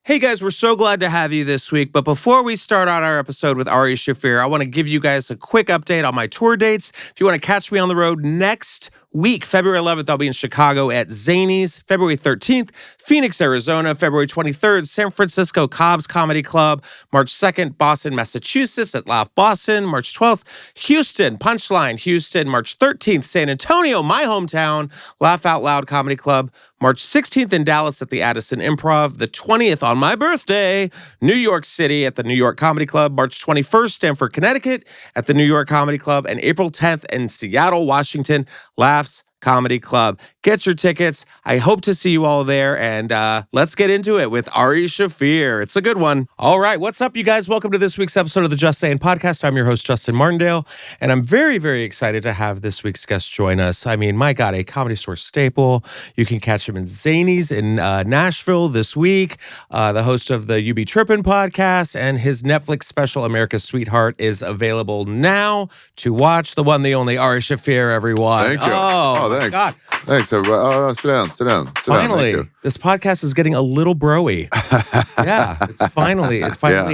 Hey guys, we're so glad to have you this week. But before we start out our episode with Ari Shaffir, I want to give you guys a quick update on my tour dates. If you want to catch me on the road next week, February 11th, I'll be in Chicago at Zany's. February 13th, Phoenix, Arizona. February 23rd, San Francisco Cobb's Comedy Club. March 2nd, Boston, Massachusetts at Laugh Boston. March 12th, Houston, Punchline, Houston. March 13th, San Antonio, my hometown, Laugh Out Loud Comedy Club. March 16th in Dallas at the Addison Improv. The 20th on my birthday, New York City at the New York Comedy Club. March 21st, Stamford, Connecticut at the New York Comedy Club. And April 10th in Seattle, Washington, Laughs Comedy Club. Get your tickets. I hope to see you all there. And let's get into it with Ari Shaffir. It's a good one. All right. What's up, you guys? Welcome to this week's episode of the Just Saying podcast. I'm your host, Justin Martindale. And I'm very, very excited to have this week's guest join us. I mean, my God, a Comedy Store staple. You can catch him in Zany's in Nashville this week. The host of the You Be Trippin' podcast. And his Netflix special, America's Sweetheart, is available now to watch. The one, the only Ari Shaffir, everyone. Thank you. Oh Thanks. God. Thanks, everybody. Oh, sit down. Finally, this podcast is getting a little broy. Yeah, it's finally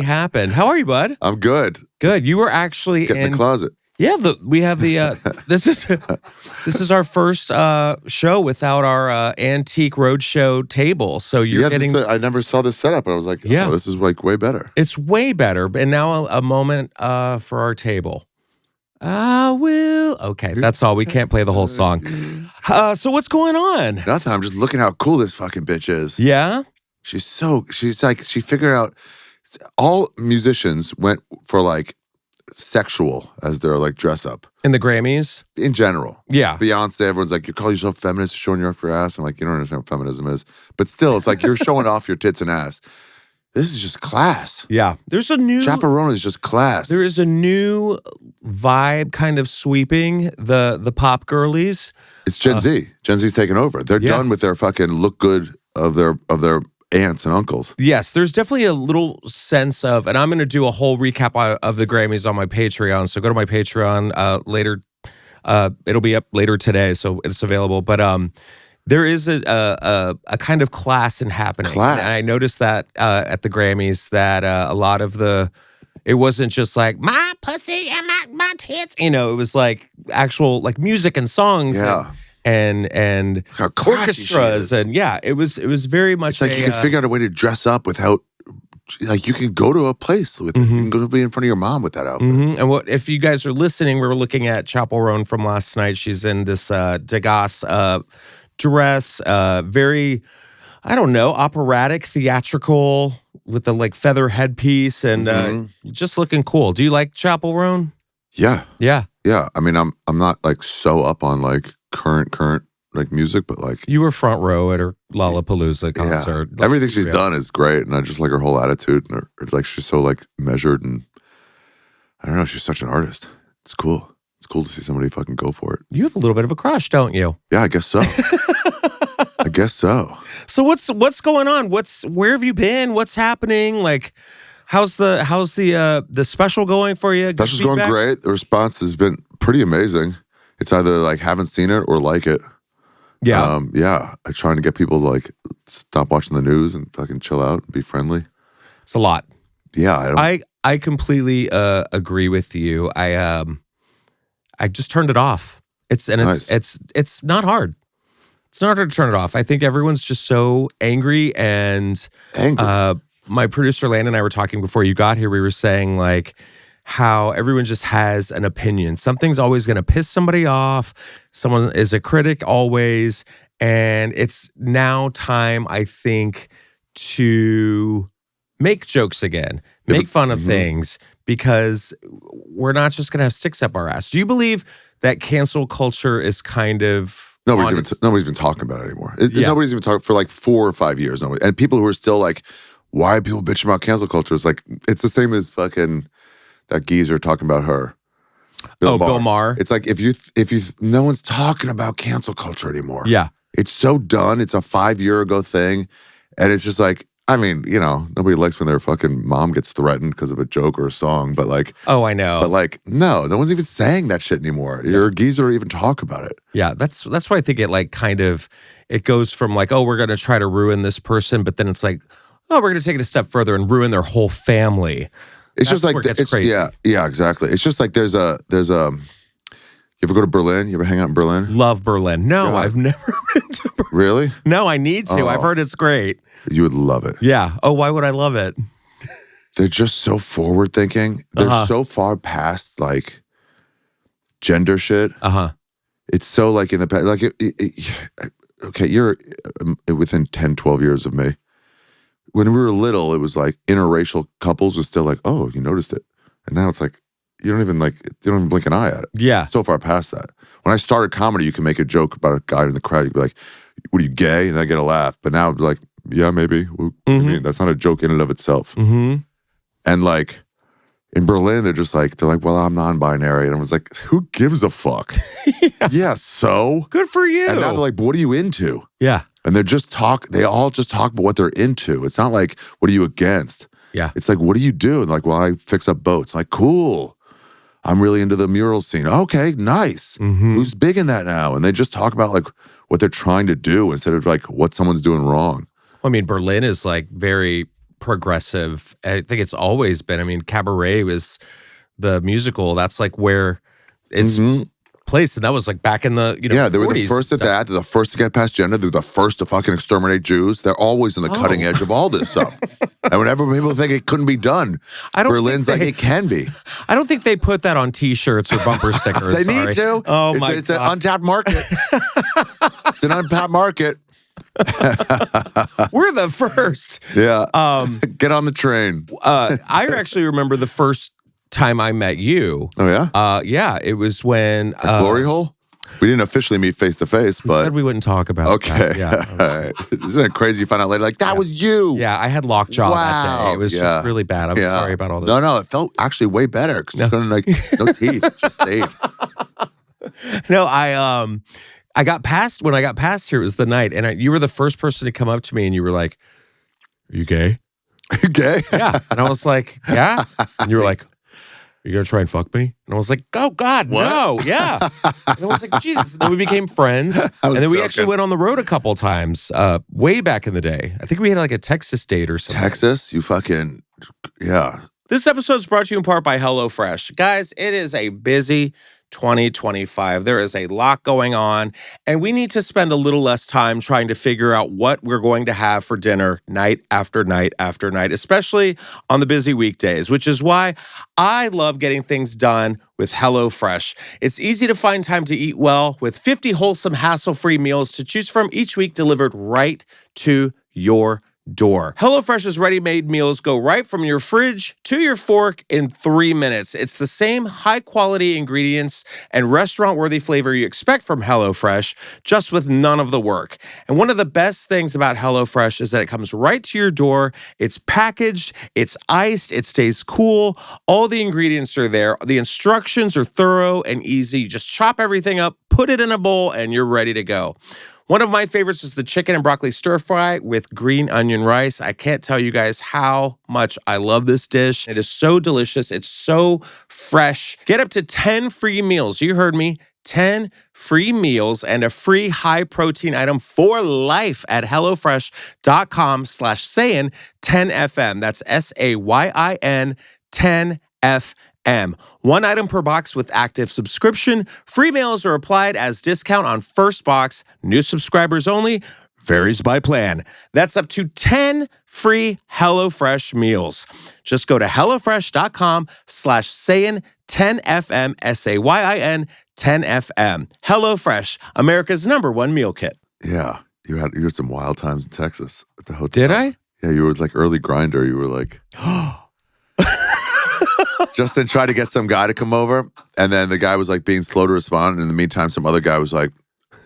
happened. How are you, bud? I'm good. Good. You were actually Get in the closet. Yeah, we have the this is our first show without our antique roadshow table. So you're getting. I never saw this setup. I was like, oh, this is like way better. It's way better. And now a moment for our table. I will. Okay, that's all. We can't play the whole song. So what's going on? Nothing. I'm just looking how cool this fucking bitch is. Yeah? She figured out, all musicians went for like sexual as their like dress up. In the Grammys? In general. Yeah. Beyonce, everyone's like, you call yourself feminist, showing you off your ass. I'm like, you don't understand what feminism is. But still, it's like you're showing off your tits and ass. This is just class. Yeah. There's a new... Chappell Roan is just class. There is a new vibe kind of sweeping the pop girlies. It's Gen Z. Gen Z's taking over. They're done with their fucking look good of their aunts and uncles. Yes, there's definitely a little sense of, and I'm going to do a whole recap of the Grammys on my Patreon. So go to my Patreon later. It'll be up later today, so it's available. But there is a kind of class in happening. And I noticed that at the Grammys that a lot of it wasn't just like my pussy and my tits. You know, it was like actual like music and songs. Yeah. And orchestras and it was very much. It's like you can figure out a way to dress up without. Like you can go to a place with it. You can go to be in front of your mom with that outfit. And if you guys are listening, we were looking at Chappell Roan from last night. She's in this Degas dress, very, I don't know, operatic, theatrical with the like feather headpiece and just looking cool. Do you like Chappell Roan? Yeah. Yeah. Yeah. I mean, I'm not like so up on like current like music, but like you were front row at her Lollapalooza concert. Yeah. Everything she's done is great, and I just like her whole attitude. And like she's so like measured, and I don't know. She's such an artist. It's cool. It's cool to see somebody fucking go for it. You have a little bit of a crush, don't you? Yeah, I guess so. I guess so. So what's going on? Where have you been? What's happening? Like, how's the special going for you? Special's going great. The response has been pretty amazing. It's either like haven't seen it or like it. Yeah. I'm trying to get people to like stop watching the news and fucking chill out and be friendly. It's a lot. Yeah. I completely agree with you. I just turned it off. It's not hard. It's not hard to turn it off. I think everyone's just so angry and my producer Landon and I were talking before you got here. We were saying like how everyone just has an opinion. Something's always going to piss somebody off. Someone is a critic always. And it's now time, I think, to make jokes again, make fun of things, because we're not just going to have sticks up our ass. Do you believe that cancel culture is kind of... Nobody's even talking about it anymore. Nobody's even talking for like 4 or 5 years. And people who are still like, why are people bitching about cancel culture? It's like, it's the same as fucking that geezer talking about her. Bill Maher. It's like, if you, no one's talking about cancel culture anymore. Yeah. It's so done. It's a 5-year ago thing. And it's just like, I mean, you know, nobody likes when their fucking mom gets threatened because of a joke or a song, but like... Oh, I know. But like, no one's even saying that shit anymore. Your geezer even talk about it. Yeah, that's why I think it like kind of, it goes from like, oh, we're going to try to ruin this person, but then it's like, oh, we're going to take it a step further and ruin their whole family. It's just like, it's crazy. Yeah, exactly. It's just like there's a, you ever go to Berlin? You ever hang out in Berlin? Love Berlin. No, I've never been to Berlin. Really? No, I need to. I've heard it's great. You would love it. Yeah. Oh, why would I love it? They're just so forward thinking. They're so far past like gender shit. It's so like in the past, like, okay, you're within 10, 12 years of me. When we were little, it was like interracial couples was still like, oh, you noticed it. And now it's like, you don't even blink an eye at it. Yeah. So far past that. When I started comedy, you can make a joke about a guy in the crowd. You'd be like, what are you, gay? And I get a laugh. But now it's like, yeah, maybe. What do you mean? That's not a joke in and of itself. And like, in Berlin, they're like, well, I'm non-binary. And I was like, who gives a fuck? Yeah, so? Good for you. And now they're like, what are you into? Yeah. And they all just talk about what they're into. It's not like, what are you against? Yeah. It's like, what do you do? And like, well, I fix up boats. Like, cool. I'm really into the mural scene. Okay, nice. Who's big in that now? And they just talk about like what they're trying to do instead of like what someone's doing wrong. I mean, Berlin is like very progressive. I think it's always been. I mean, Cabaret was the musical. That's like where it's placed. And that was like back in the, yeah, they were the first at that. They're the first to get past gender. They're the first to fucking exterminate Jews. They're always on the cutting edge of all this stuff. And whenever people think it couldn't be done, Berlin's like, it can be. I don't think they put that on T-shirts or bumper stickers. They need to. Oh my God. It's an untapped market. It's an untapped market. We're the first. Yeah. Get on the train. I actually remember the first time I met you. Oh, yeah? Yeah, it was when... Glory Hole? We didn't officially meet face to face, but... we wouldn't talk about that. Yeah. All right. Isn't it crazy you find out later, like, that was you? Yeah, I had lockjaw that day. It was just really bad. I'm sorry about all this. No, it felt actually way better because you couldn't, like, no teeth. It just stayed. No, I got past, when I got past here, it was the night, and you were the first person to come up to me, and you were like, are you gay? Are you gay? Yeah. And I was like, yeah. And you were like, are you going to try and fuck me? And I was like, oh, God, no. Yeah. And I was like, Jesus. And then we became friends. And then we actually went on the road a couple of times way back in the day. I think we had like a Texas date or something. Texas? You fucking, yeah. This episode is brought to you in part by HelloFresh. Guys, it is a busy 2025. There is a lot going on, and we need to spend a little less time trying to figure out what we're going to have for dinner night after night after night, especially on the busy weekdays, which is why I love getting things done with HelloFresh. It's easy to find time to eat well with 50 wholesome, hassle-free meals to choose from each week delivered right to your door. HelloFresh's ready-made meals go right from your fridge to your fork in 3 minutes. It's the same high-quality ingredients and restaurant-worthy flavor you expect from HelloFresh, just with none of the work. And one of the best things about HelloFresh is that it comes right to your door. It's packaged, it's iced, it stays cool. All the ingredients are there. The instructions are thorough and easy. You just chop everything up, put it in a bowl, and you're ready to go. One of my favorites is the chicken and broccoli stir fry with green onion rice. I can't tell you guys how much I love this dish. It is so delicious. It's so fresh. Get up to 10 free meals. You heard me. 10 free meals and a free high protein item for life at HelloFresh.com/SAYIN 10FM. That's SAYIN 10FM. One item per box with active subscription. Free meals are applied as discount on first box. New subscribers only. Varies by plan. That's up to 10 free HelloFresh meals. Just go to HelloFresh.com/SAYIN 10FM, SAYIN 10FM. HelloFresh, America's #1 meal kit. Yeah. You had some wild times in Texas at the hotel. Did I? Yeah, you were like early grinder. You were like... Justin tried to get some guy to come over, and then the guy was like being slow to respond. And in the meantime, some other guy was like,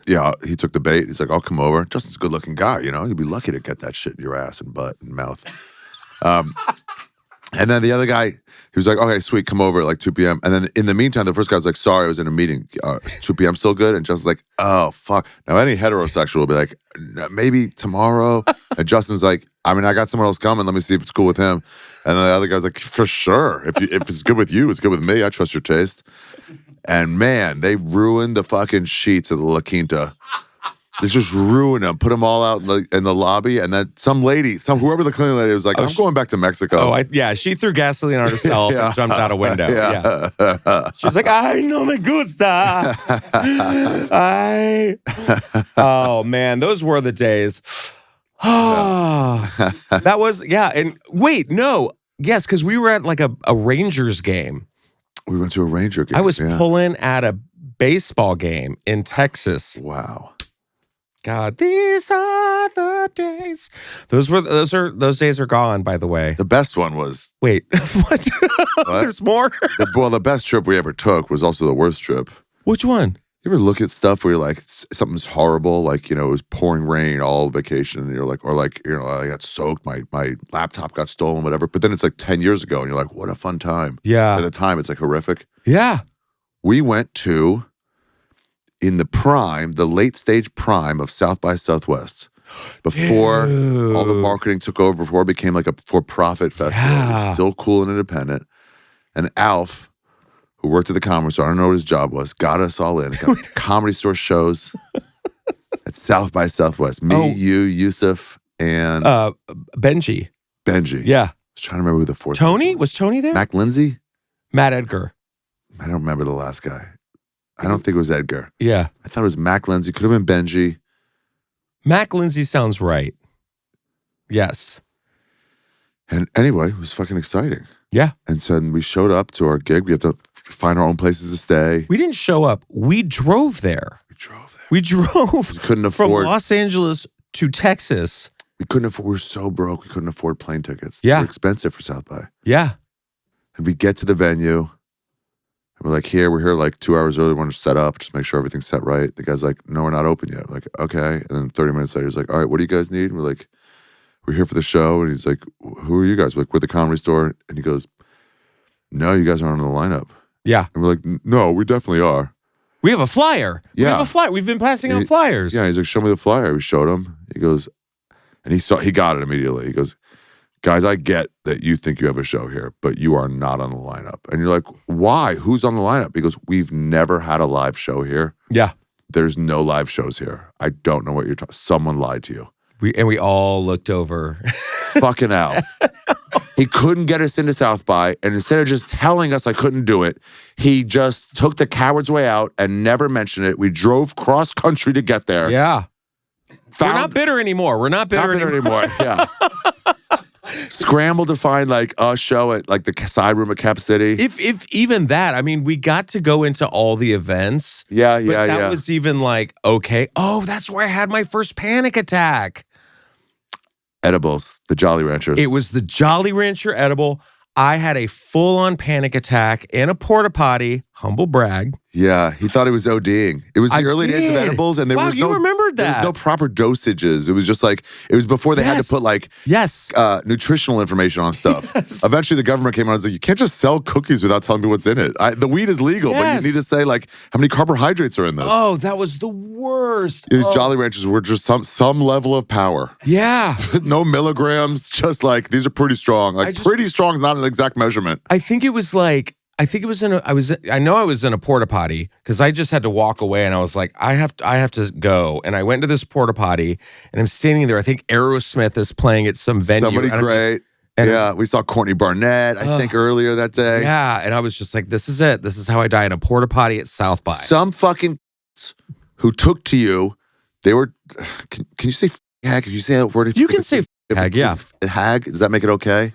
yeah, he took the bait. He's like, I'll come over. Justin's a good looking guy, you know? You'd be lucky to get that shit in your ass and butt and mouth. And then the other guy, he was like, okay, sweet, come over at like 2 p.m. And then in the meantime, the first guy was like, sorry, I was in a meeting. 2 p.m. still good? And Justin's like, oh, fuck. Now, any heterosexual will be like, maybe tomorrow. And Justin's like, I mean, I got someone else coming. Let me see if it's cool with him. And then the other guy's like, for sure. If it's good with you, it's good with me. I trust your taste. And man, they ruined the fucking sheets of the La Quinta. Let's just ruin them. Put them all out in the lobby, and then some lady, whoever the cleaning lady was like, I'm going back to Mexico. She threw gasoline on herself and jumped out a window. Yeah. She's like, ay, no me gusta. Oh, man, those were the days. That was, and wait, no. Yes, because we were at like a Rangers game. We went to a Ranger game. I was pulling at a baseball game in Texas. Wow. God, these are the days. Those days are gone, by the way. The best one was... Wait, what? There's more? The best trip we ever took was also the worst trip. Which one? You ever look at stuff where you're like, something's horrible, like, it was pouring rain all vacation, and you're like, I got soaked, my laptop got stolen, whatever. But then it's like 10 years ago, and you're like, what a fun time. Yeah. At the time, it's like horrific. Yeah. We went to... in the late stage prime of South by Southwest, before all the marketing took over, before it became like a for-profit festival. It was still cool and independent. And Alf, who worked at the Comedy Store, I don't know what his job was, got us all in. Got Comedy Store shows at South by Southwest. Me, you, Yusuf, and... Benji. Yeah. I was trying to remember who the fourth Tony? Was Tony there? Mac Lindsay? Matt Edgar. I don't remember the last guy. I don't think it was Edgar. Yeah. I thought it was Mac Lindsay. Could have been Benji. Mac Lindsay sounds right. Yes. And anyway, it was fucking exciting. Yeah. And so we showed up to our gig. We have to find our own places to stay. We didn't show up. We drove there. We drove We couldn't afford... from Los Angeles to Texas. We couldn't afford... We were so broke. We couldn't afford plane tickets. Yeah. They were expensive for South by. Yeah. And we get to the venue. We're like, we're here like 2 hours early. We want to set up, just make sure everything's set right. The guy's like, no, we're not open yet. I'm like, okay. And then 30 minutes later, he's like, all right, what do you guys need? And we're like, we're here for the show. And he's like, who are you guys? We're like, we're at the Comedy Store. And he goes, no, you guys aren't on the lineup. Yeah. And we're like, no, we definitely are. We have a flyer. Yeah. We have a flyer. We've been passing out flyers. Yeah. He's like, show me the flyer. We showed him. He goes, and he got it immediately. He goes, guys, I get that you think you have a show here, but you are not on the lineup. And you're like, why? Who's on the lineup? Because we've never had a live show here. Yeah. There's no live shows here. I don't know what you're talking. Someone lied to you. We all looked over. Fucking Alf. He couldn't get us into South by, and instead of just telling us I couldn't do it, he just took the coward's way out and never mentioned it. We drove cross country to get there. Yeah. We're not bitter anymore. We're not bitter anymore. Yeah. Scrambled to find like a show at like the side room at Cap City. If even that, I mean, we got to go into all the events. Yeah. That was even like, okay. Oh, that's where I had my first panic attack. Edibles, the Jolly Ranchers. It was the Jolly Rancher edible. I had a full-on panic attack in a porta potty. Humble brag. Yeah, he thought he was ODing. It was the early days of edibles, and there was no remembered that. There was no proper dosages. It was just like it was before they had to put like nutritional information on stuff. Yes. Eventually, the government came out and was like, you can't just sell cookies without telling me what's in it. The weed is legal, but you need to say like how many carbohydrates are in this. Oh, that was the worst. These Jolly Ranchers were just some level of power. Yeah, no milligrams. Just like these are pretty strong. Like pretty strong is not an exact measurement. I think it was like. I think it was I know I was in a porta potty because I just had to walk away and I was like, I have to go. And I went to this porta potty and I'm standing there. I think Aerosmith is playing at some venue. Somebody great. Yeah, we saw Courtney Barnett, I think, earlier that day. Yeah, and I was just like, this is it. This is how I die in a porta potty at South by. Some fucking who took to you, they were, can you say hag? Can you say that word? You can say hag, yeah. Hag, does that make it okay?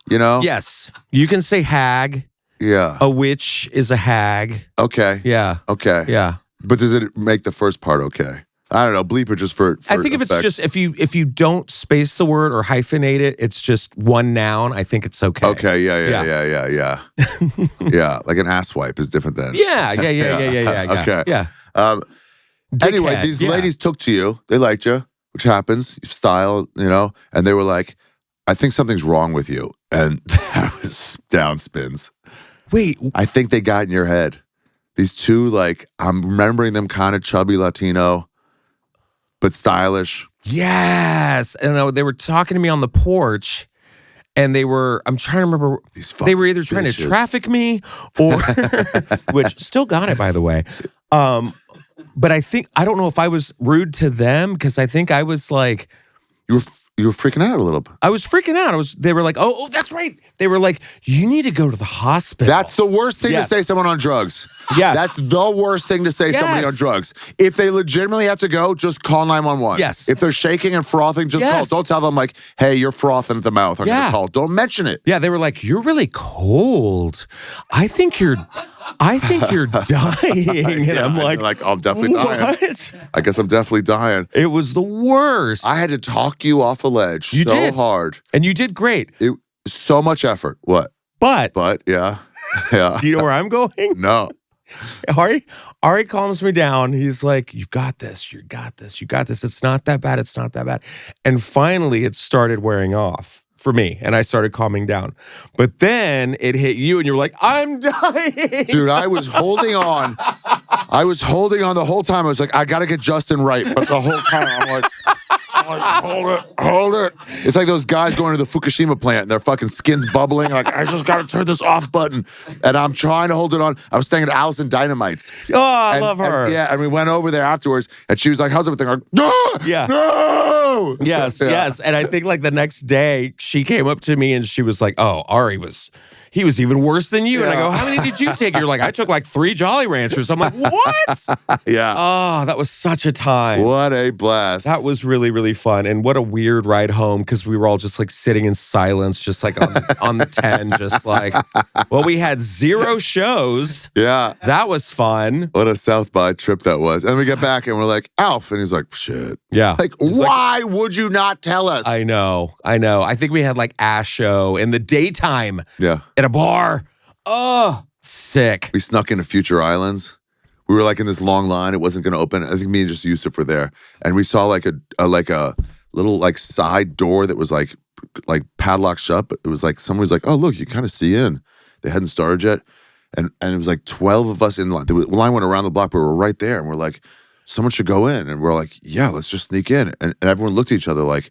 You know? Yes. You can say hag. Yeah. A witch is a hag. Okay. Yeah. Okay. Yeah. But does it make the first part okay? I don't know. Bleep it just for I think if it's just, if you don't space the word or hyphenate it, it's just one noun, I think it's okay. Okay. Yeah. Yeah. Like an ass wipe is different than. Yeah. Okay. Yeah. Anyway, these ladies took to you. They liked you, which happens. Style, and they were like, I think something's wrong with you. And that was down spins. Wait. I think they got in your head. These two, like, I'm remembering them kind of chubby Latino, but stylish. Yes. And they were talking to me on the porch. And I'm trying to remember, they were either trying to traffic me or, which still got it, by the way. But I don't know if I was rude to them because I think I was like, You were freaking out a little bit. I was freaking out. They were like, oh, that's right. They were like, you need to go to the hospital. That's the worst thing to say to someone on drugs. Yes. That's the worst thing to say to somebody on drugs. If they legitimately have to go, just call 911. Yes. If they're shaking and frothing, just call. Don't tell them like, hey, you're frothing at the mouth. I'm going to call. Don't mention it. Yeah, they were like, you're really cold. I think you're dying. And I'm like, I'm definitely dying. I guess I'm definitely dying. It was the worst. I had to talk you off a ledge hard. And you did great. It so much effort. What? But yeah. Yeah. Do you know where I'm going? No. Ari calms me down. He's like, you've got this. You got this. You got this. It's not that bad. It's not that bad. And finally, it started wearing off for me. And I started calming down. But then it hit you and you were like, I'm dying. Dude, I was holding on. I was holding on the whole time. I was like, I got to get Justin right. But the whole time, I'm like, hold it. It's like those guys going to the Fukushima plant and their fucking skin's bubbling. Like, I just got to turn this off button. And I'm trying to hold it on. I was staying at Allison Dynamite's. Oh, I love her. And we went over there afterwards and she was like, how's everything? I'm like, no! Yeah. No! Yes. And I think like the next day she came up to me and she was like, oh, he was even worse than you. And I go, how many did you take? You're like, I took like 3 Jolly Ranchers. I'm like, what? Yeah. Oh, that was such a time. What a blast. That was really, really fun. And what a weird ride home because we were all just like sitting in silence, just like on the 10, just like, well, we had 0 shows. Yeah. That was fun. What a South by trip that was. And we get back and we're like, Alf. And he's like, shit. Yeah. Like, why would you not tell us? I know. I think we had like a show in the daytime. Yeah. At a bar. Oh, sick. We snuck into Future Islands. We were like in this long line. It wasn't going to open. I think me and just Yusuf were there. And we saw like a little like side door that was like padlocked shut. But it was like, someone was like, oh, look, you kind of see in. They hadn't started yet. And it was like 12 of us in line. The line went around the block, but we were right there. And we're like, someone should go in. And we're like, yeah, let's just sneak in. And everyone looked at each other like,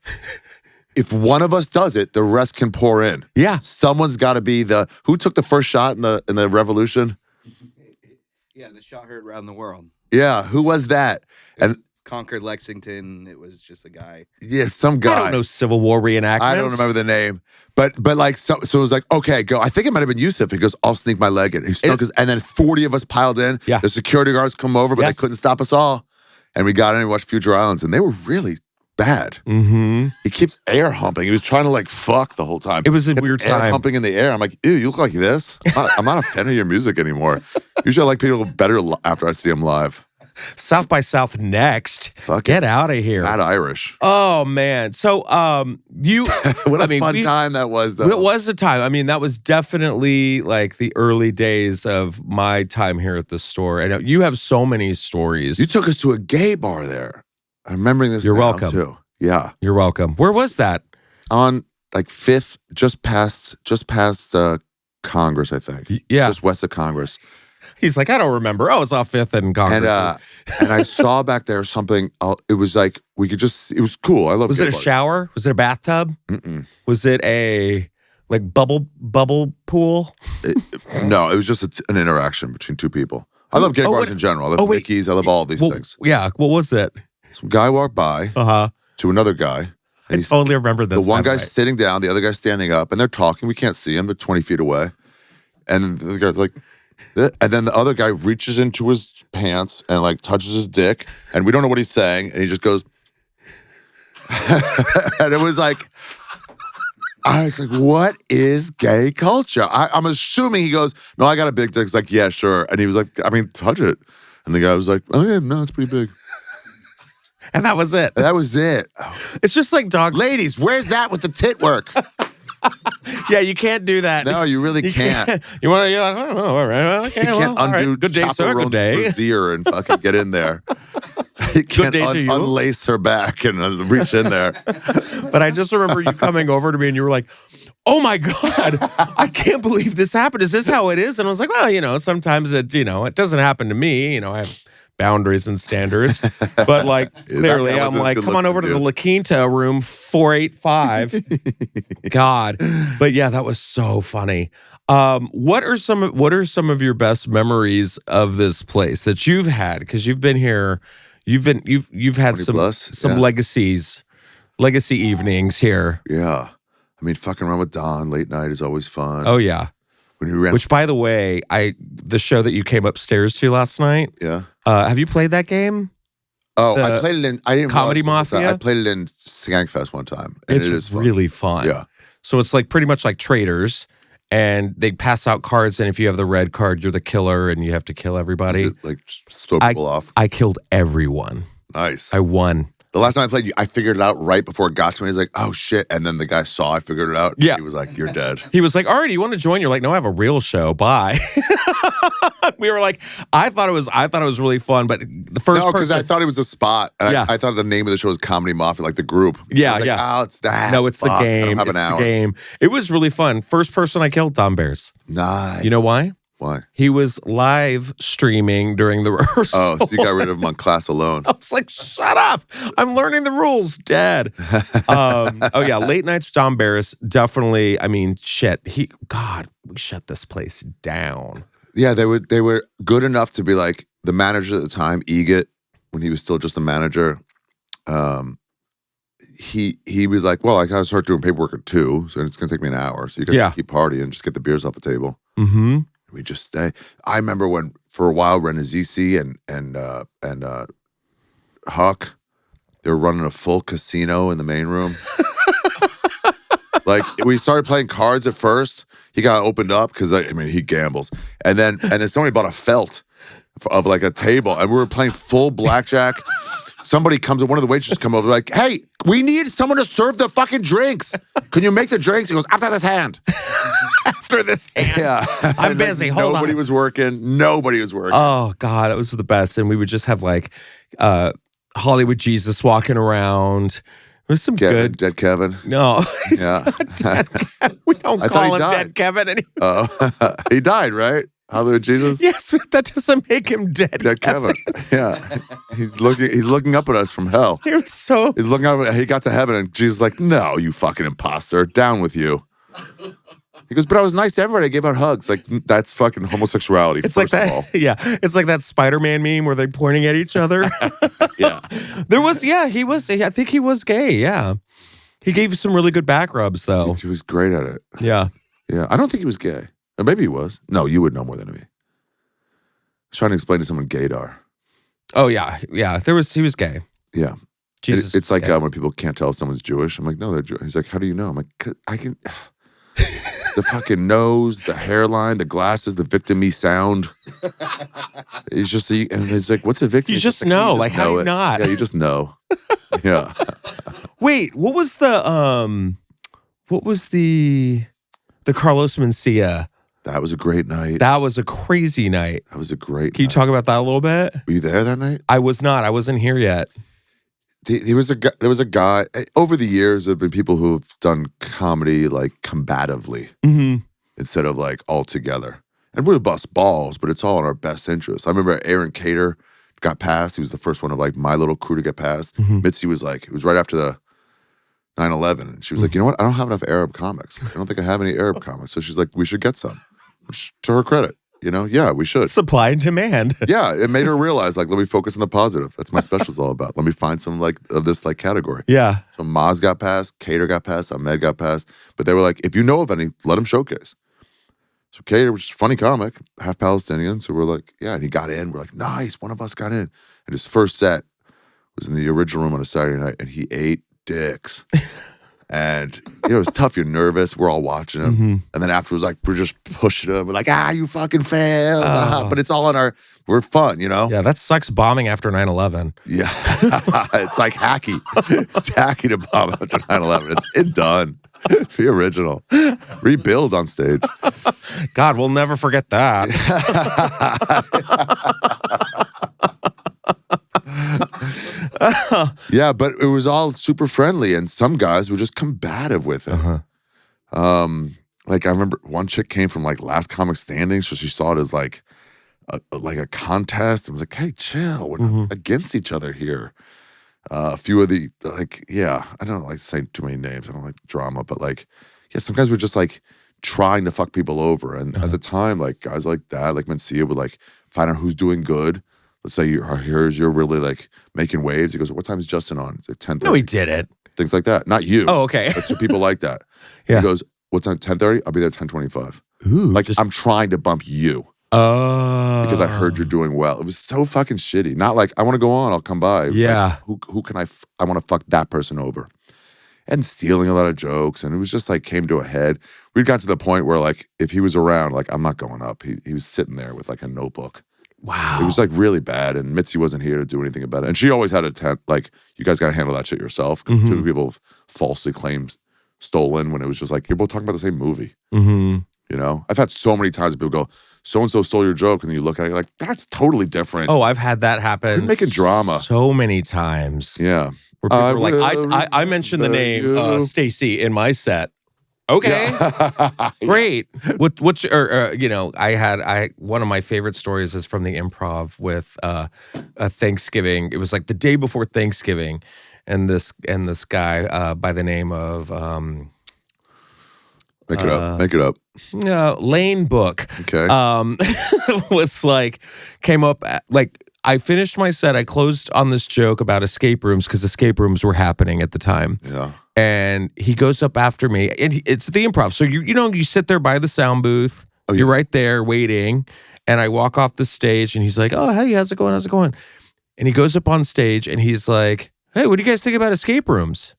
if one of us does it, the rest can pour in. Yeah. Someone's got to be who took the first shot in the revolution? Yeah, the shot heard around the world. Yeah, who was that? And conquered Lexington. It was just a guy. Yeah, some guy. I don't know Civil War reenactments. I don't remember the name. But like, so it was like, okay, go. I think it might have been Yusuf. He goes, I'll sneak my leg in. He snuck us, and then 40 of us piled in. Yeah. The security guards come over, but they couldn't stop us all. And we got in and watched Future Islands, and they were really bad. Mm-hmm. He keeps air humping. He was trying to like fuck the whole time. It was a weird air time. Humping in the air. I'm like, ew, you look like this. I'm not a fan of your music anymore. Usually I like people better after I see them live. South by South next. Get out of here. Not Irish. Oh man. So you what a fun time that was though. It was a time. I mean, that was definitely like the early days of my time here at the store. And you have so many stories. You took us to a gay bar there. I'm remembering this. You're welcome. Too. Yeah. You're welcome. Where was that? On like 5th, just past Congress, I think. Yeah. Just west of Congress. He's like, I don't remember. Oh, it's off 5th and Congress. And I saw back there something. It was like we could just. It was cool. I love. Was it a shower? Was it a bathtub? Mm-mm. Was it a like bubble pool? No, it was just an interaction between 2 people. I love gay bars in general. I love Mickey's. I love all these things. Yeah. What was it? Some guy walked by to another guy. And I totally remember this. The one guy's sitting down, the other guy's standing up, and they're talking. We can't see him, but 20 feet away. And the guy's like, and then the other guy reaches into his pants and like touches his dick, and we don't know what he's saying, and he just goes, and it was like, I was like, what is gay culture? I'm assuming he goes, no, I got a big dick. He's like, yeah, sure. And he was like, I mean, touch it. And the guy was like, oh yeah, no, it's pretty big. And that was it. That was it. It's just like dogs. Ladies, where's that with the tit work? Yeah, you can't do that. No, you really can't. You want to, you're like, oh, all right, okay, you can't undo good day, sir, good day. brassiere and fucking get in there. You can't unlace her back and reach in there. But I just remember you coming over to me and you were like, oh my God, I can't believe this happened. Is this how it is? And I was like, well, sometimes it doesn't happen to me. I have boundaries and standards. But like clearly, guy I'm was like, good come on over to looking, the La Quinta room 485. God, but yeah, that was so funny. What are some of your best memories of this place that you've had? Because you've been here, you've had 20 some plus, yeah. legacy evenings here. Yeah. I mean, fucking around with Don late night is always fun. Oh yeah. When we ran, Which, by the way, the show that you came upstairs to last night. yeah. Have you played that game? Oh, The I played it in. I didn't Comedy realize it was that. Mafia? I played it in Skankfest one time, and It's it is fun. really fun. Yeah. So it's like pretty much like Traders, and they pass out cards, and if you have the red card, you're the killer, and you have to kill everybody. Like throw people off. I killed everyone. Nice. I won. The last time I played, I figured it out right before it got to me. He's like, "Oh shit!" And then the guy saw I figured it out. Yeah. He was like, "You're dead." He was like, "All right, do you want to join?" You're like, "No, I have a real show. Bye." We were like, I thought it was really fun, but the first No, because person, I thought it was a spot. And Yeah. I thought the name of the show was Comedy Mafia, like the group. Yeah, I was like, yeah. Oh, it's that. no, it's the Fuck, game. I don't have It's an hour. the game. It was really fun. First person I killed, Tom Bears. Nice. You know why? Why? He was live streaming during the rehearsal. Oh, so you got rid of him on class alone. I was like, shut up. I'm learning the rules, Dad. Oh, yeah. Late nights with Tom Barris. Definitely. I mean, shit. God, we shut this place down. Yeah, they were good enough to be like the manager at the time, Egit, when he was still just a manager. He was like, well, I gotta start doing paperwork at 2, so it's gonna take me an hour. So you gotta keep partying, just get the beers off the table. Mm-hmm. We just stay. I remember when for a while Renazizi and Huck, they were running a full casino in the main room. Like we started playing cards at first. He got opened up because I mean he gambles, and then somebody bought a felt of like a table, and we were playing full blackjack. Somebody comes, one of the waitresses come over, like, "Hey, we need someone to serve the fucking drinks. Can you make the drinks?" He goes, "After this hand." After this hand. Yeah, I'm busy. Hold on. Nobody was working. Nobody was working. Oh, God. That was the best. And we would just have like Hollywood Jesus walking around. It was some good. Dead Kevin. No. Yeah. We don't I thought call he him died. Dead Kevin anymore. Oh, he died, right? Hollywood Jesus. Yes, but that doesn't make him dead. Dead Kevin. Yeah, he's looking up at us from hell. He was so. He's looking up. He got to heaven, and Jesus is like, "No, you fucking imposter, down with you." He goes, "But I was nice to everybody. I gave out hugs." Like that's fucking homosexuality. It's first like of all. that. Yeah, it's like that Spider-Man meme where they're pointing at each other. Yeah. There was. Yeah, he was. I think he was gay. Yeah, he gave some really good back rubs though. He was great at it. Yeah. Yeah, I don't think he was gay. Or maybe he was. No, you would know more than me. I was trying to explain to someone gaydar. Oh yeah, yeah. He was gay. Yeah. Jesus. It's like gay. when people can't tell if someone's Jewish. I'm like, no, they're Jewish. He's like, how do you know? I'm like, 'Cause I can. The fucking nose, the hairline, the glasses, the victim-y sound. He's just, and it's like, what's a victim? You He's just like, know. just Like, how do you it. not? Yeah, you just know. Yeah. Wait, what was the Carlos Mencia? That was a great night. That was a crazy night. That was a great Can you night. talk about that a little bit? Were you there that night? I was not. I wasn't here yet. There was a guy. Over the years, there have been people who have done comedy like combatively Mm-hmm. instead of like all together. And we'll bust balls, but it's all in our best interest. I remember Aaron Cater got passed. He was the first one of like my little crew to get passed. Mhm. Mitzi was like, it was right after the 9/11. And she was like, you know what? I don't have enough Arab comics. I don't think I have any Arab comics. So she's like, we should get some. Which, to her credit, you know, yeah, we should. Supply and demand. Yeah, it made her realize, like, let me focus on the positive. That's my special's all about. Let me find some like of this like category. Yeah. So Maz got passed, Cater got passed, Ahmed got passed. But they were like, if you know of any, let him showcase. So Cater, which is a funny comic, half Palestinian. So we're like, yeah, and he got in. We're like, nice, one of us got in. And his first set was in the original room on a Saturday night, and he ate dicks. And you know, it was tough. You're nervous. We're all watching him. Mhm. And then afterwards, like, we're just pushing him. We're like, you fucking failed. Oh. But it's all in we're fun, you know? Yeah, that sucks bombing after 9/11. Yeah. It's like hacky. It's hacky to bomb after 9/11. It's done. Be original. Rebuild on stage. God, we'll never forget that. Yeah, but it was all super friendly, and some guys were just combative with it. Uh-huh. Like I remember one chick came from like Last Comic Standing, so she saw it as like like a contest. It was like, hey, chill. We're not against each other here. A few of the I don't like saying too many names. I don't like drama, but like, yeah, some guys were just like trying to fuck people over. And at the time, like guys like that, like Mencia would like find out who's doing good. Let's say you're really like making waves. He goes, what time is Justin on? It's like 10:30. No, he didn't. Things like that. Not you. Oh, okay. But to people like that. Yeah. He goes, what's on 10:30? I'll be there at 10:25. Ooh, like I'm trying to bump you. Oh. Because I heard you're doing well. It was so fucking shitty. Not like, I want to go on, I'll come by. Yeah. Like, who can I want to fuck that person over. And stealing a lot of jokes. And it was just like, came to a head. We got to the point where like, if he was around, like, I'm not going up. He was sitting there with like a notebook. Wow. It was like really bad. And Mitzi wasn't here to do anything about it. And she always had a like, you guys got to handle that shit yourself. Because two people falsely claimed stolen when it was just like, you're both talking about the same movie. You know? I've had so many times people go, so-and-so stole your joke, and then you look at it, you're like, that's totally different. Oh, I've had that happen. You're making drama. So many times. Yeah. Where people were like, I mentioned the name Stacy in my set. Okay. Yeah. Great. What's one of my favorite stories is from the Improv with a Thanksgiving. It was like the day before Thanksgiving, and this guy by the name of Make it up. Lane Book. Okay. Was like, came up like, I finished my set. I closed on this joke about escape rooms because escape rooms were happening at the time. Yeah. And he goes up after me, and it's the Improv. So you sit there by the sound booth. Oh, yeah. You're right there waiting. And I walk off the stage, and he's like, "Oh, hey, how's it going? How's it going?" And he goes up on stage, and he's like, "Hey, what do you guys think about escape rooms?"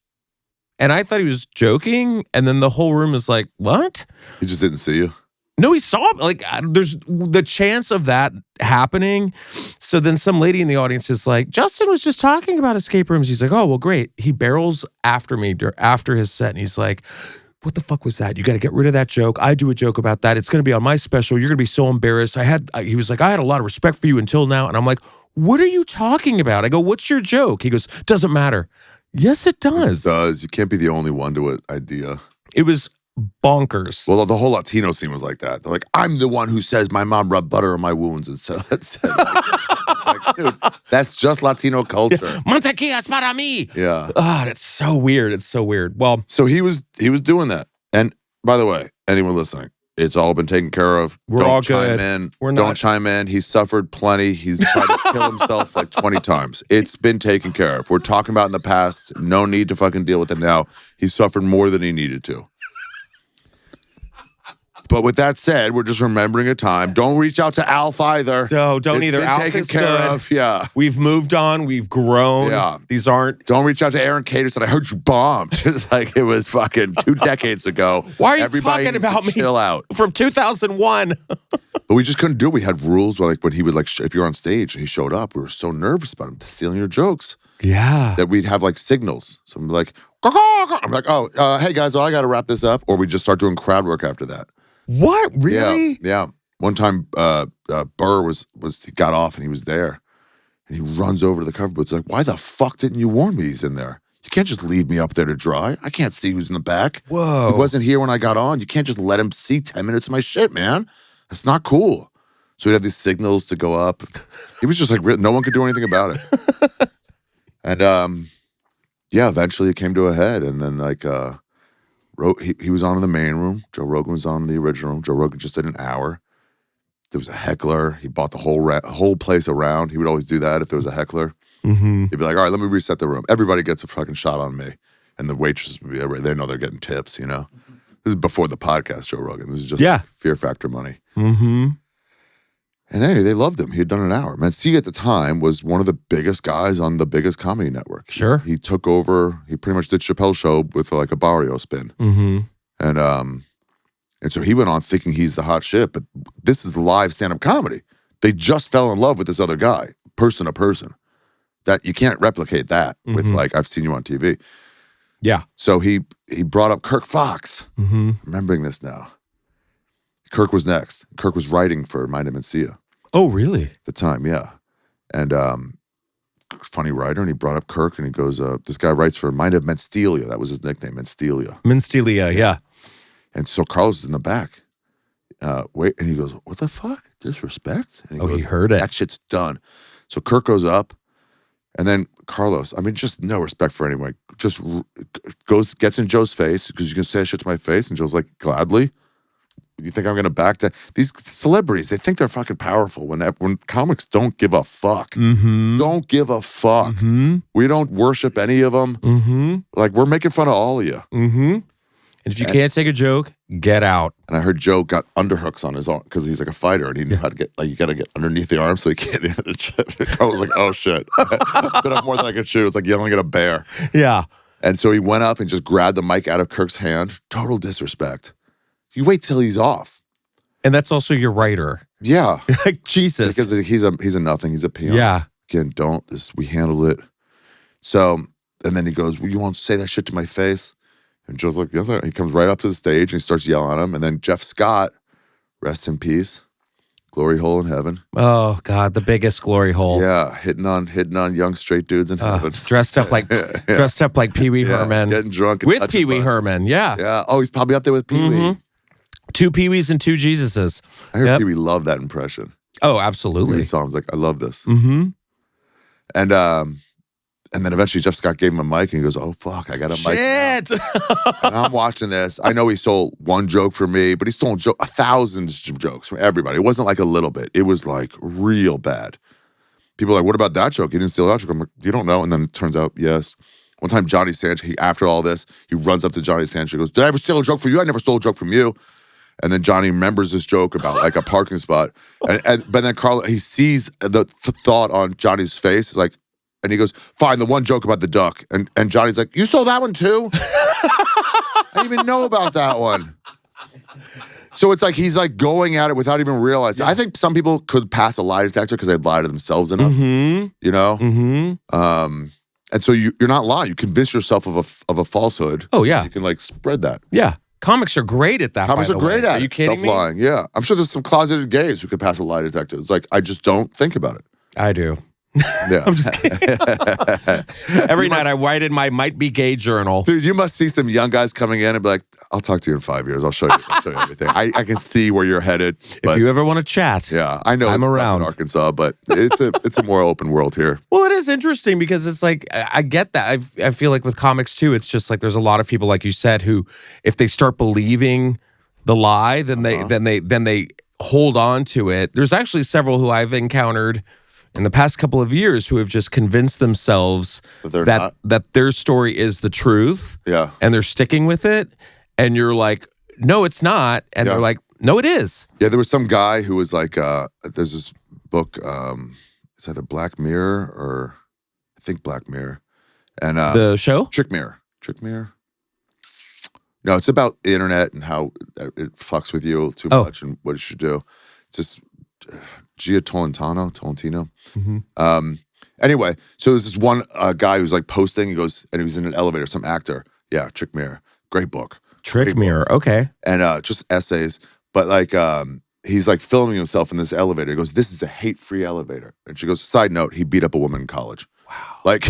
And I thought he was joking, and then the whole room was like, "What?" He just didn't see you. No, he saw, like, there's the chance of that happening. So then some lady in the audience is like, Justin was just talking about escape rooms. He's like, oh, well, great. He barrels after me after his set, and he's like, what the fuck was that? You got to get rid of that joke. I do a joke about that. It's going to be on my special. You're going to be so embarrassed. He was like, I had a lot of respect for you until now. And I'm like, what are you talking about? I go, what's your joke? He goes, doesn't matter. Yes, it does. It does. You can't be the only one to an idea. It was bonkers. Well, the whole Latino scene was like that. They're like, I'm the one who says my mom rubbed butter on my wounds. And so that's like, dude, that's just Latino culture. Mantequillas para mí. Yeah. Oh, that's so weird. It's so weird. Well, so he was doing that. And by the way, anyone listening, it's all been taken care of. We're all good. Don't chime in. He's suffered plenty. He's tried to kill himself like 20 times. It's been taken care of. We're talking about in the past. No need to fucking deal with it now. He suffered more than he needed to. But with that said, we're just remembering a time. Don't reach out to Alf either. No, don't either. Alf taken is care good. of. Yeah. We've moved on. We've grown. Yeah. These aren't. Don't reach out to Aaron Cater. Said I heard you bombed. It's like it was fucking 2 decades ago. Why are you Everybody talking about me? Chill out. From 2001. But we just couldn't do it. We had rules where, like, when he would, like, if you're on stage and he showed up, we were so nervous about him stealing your jokes. Yeah. That we'd have, like, signals. So I'm like, I'm like, oh, hey, guys, well, I got to wrap this up. Or we just start doing crowd work after that. What? Really? Yeah. One time, Burr he got off and he was there. And he runs over to the cover booth. He's like, why the fuck didn't you warn me he's in there? You can't just leave me up there to dry. I can't see who's in the back. Whoa. He wasn't here when I got on. You can't just let him see 10 minutes of my shit, man. That's not cool. So we'd have these signals to go up. He was just like, no one could do anything about it. And eventually it came to a head. And then like, he was on in the main room. Joe Rogan was on in the original room. Joe Rogan just did an hour. There was a heckler. He bought the whole place around. He would always do that if there was a heckler. Mm-hmm. He'd be like, all right, let me reset the room. Everybody gets a fucking shot on me. And the waitresses would be, they know they're getting tips, you know? This is before the podcast, Joe Rogan. This is just like Fear Factor money. Mm-hmm. And anyway, they loved him. He had done an hour. Mencia at the time was one of the biggest guys on the biggest comedy network. Sure. He took over. He pretty much did Chappell Show with like a Barrio spin. Mm-hmm. And so he went on thinking he's the hot shit. But this is live stand-up comedy. They just fell in love with this other guy, person to person. That you can't replicate that with like, I've seen you on TV. Yeah. So he brought up Kirk Fox. Mm-hmm. Remembering this now. Kirk was next. Kirk was writing for Mind of Mencia. Oh, really? At the time, yeah. And funny writer, and he brought up Kirk, and he goes, this guy writes for Mind of Menstelia. That was his nickname, Menstelia. Menstelia, yeah. And so Carlos is in the back. And he goes, what the fuck? disrespect? And He heard it. That shit's done. So Kirk goes up, and then Carlos, I mean, just no respect for anyone. Just gets in Joe's face because you can say shit to my face. And Joe's like, gladly. You think I'm going to back down? These celebrities, they think they're fucking powerful when comics don't give a fuck. Don't give a fuck. We don't worship any of them. Like, we're making fun of all of you. And if you can't take a joke, get out. And I heard Joe got underhooks on his arm because he's like a fighter and he knew how to get, like, you got to get underneath the arm so he can't hit the shit. I was like, oh shit. Bit up more than I could chew. It's like yelling at a bear. Yeah. And so he went up and just grabbed the mic out of Kirk's hand. Total disrespect. You wait till he's off. And that's also your writer. Yeah. Like, Jesus. Because he's a nothing. He's a peon. Yeah. Again, we handled it. So, and then he goes, well, you won't say that shit to my face? And Joe's like, yes, he comes right up to the stage and he starts yelling at him. And then Jeff Scott, rest in peace, glory hole in heaven. Oh God, the biggest glory hole. Yeah, hitting on young straight dudes in heaven. Dressed up like Pee Wee Herman. Getting drunk and with Pee Wee Herman. Yeah. Yeah. Oh, he's probably up there with Pee Wee. 2 Pee Wees and 2 Jesuses. I heard Pee Wee loved that impression. Oh, absolutely. He saw him, like, I love this. And then eventually Jeff Scott gave him a mic and he goes, oh, fuck, I got a mic now. And I'm watching this. I know he stole one joke from me, but he stole 1,000 jokes from everybody. It wasn't like a little bit. It was like real bad. People are like, what about that joke? He didn't steal that joke. I'm like, you don't know. And then it turns out, yes. One time, Johnny Sanchez, after all this, he runs up to Johnny Sanchez and goes, did I ever steal a joke from you? I never stole a joke from you. And then Johnny remembers this joke about like a parking spot. But then Carl, he sees the thought on Johnny's face. It's like, and he goes, fine, the one joke about the duck. And Johnny's like, you stole that one too? I didn't even know about that one. So it's like he's like going at it without even realizing. I think some people could pass a lie detector because they lie to themselves enough, you know? And so you're not lying. You convince yourself of a falsehood. Oh, yeah. You can like spread that. Yeah. Comics are great at that. Comics are great at it. Are you kidding me? Self-lying, yeah. I'm sure there's some closeted gays who could pass a lie detector. It's like, I just don't think about it. I do. Yeah. I'm just kidding. Every night I write in my might be gay journal. Dude, you must see some young guys coming in and be like, I'll talk to you in 5 years. I'll show you everything. I can see where you're headed. If you ever want to chat. Yeah, I know I'm it's around in Arkansas, but it's a more open world here. Well, it is interesting because it's like, I get that. I feel like with comics too, it's just like there's a lot of people, like you said, who if they start believing the lie, then they hold on to it. There's actually several who I've encountered in the past couple of years who have just convinced themselves that their story is the truth. Yeah. And they're sticking with it. And you're like, no, it's not. And they're like, no, it is. Yeah, there was some guy who was like, there's this book, it's either Black Mirror or I think Black Mirror. And the show? Trick Mirror. No, it's about the internet and how it fucks with you too much and what it should do. It's just Gia Tolentino. Anyway, so there's this one guy who's like posting. He goes, and he was in an elevator, some actor. Yeah, Trick Mirror. Great book. Trick Mirror, okay. And just essays. But like, he's like filming himself in this elevator. He goes, this is a hate-free elevator. And she goes, side note, he beat up a woman in college. Wow. Like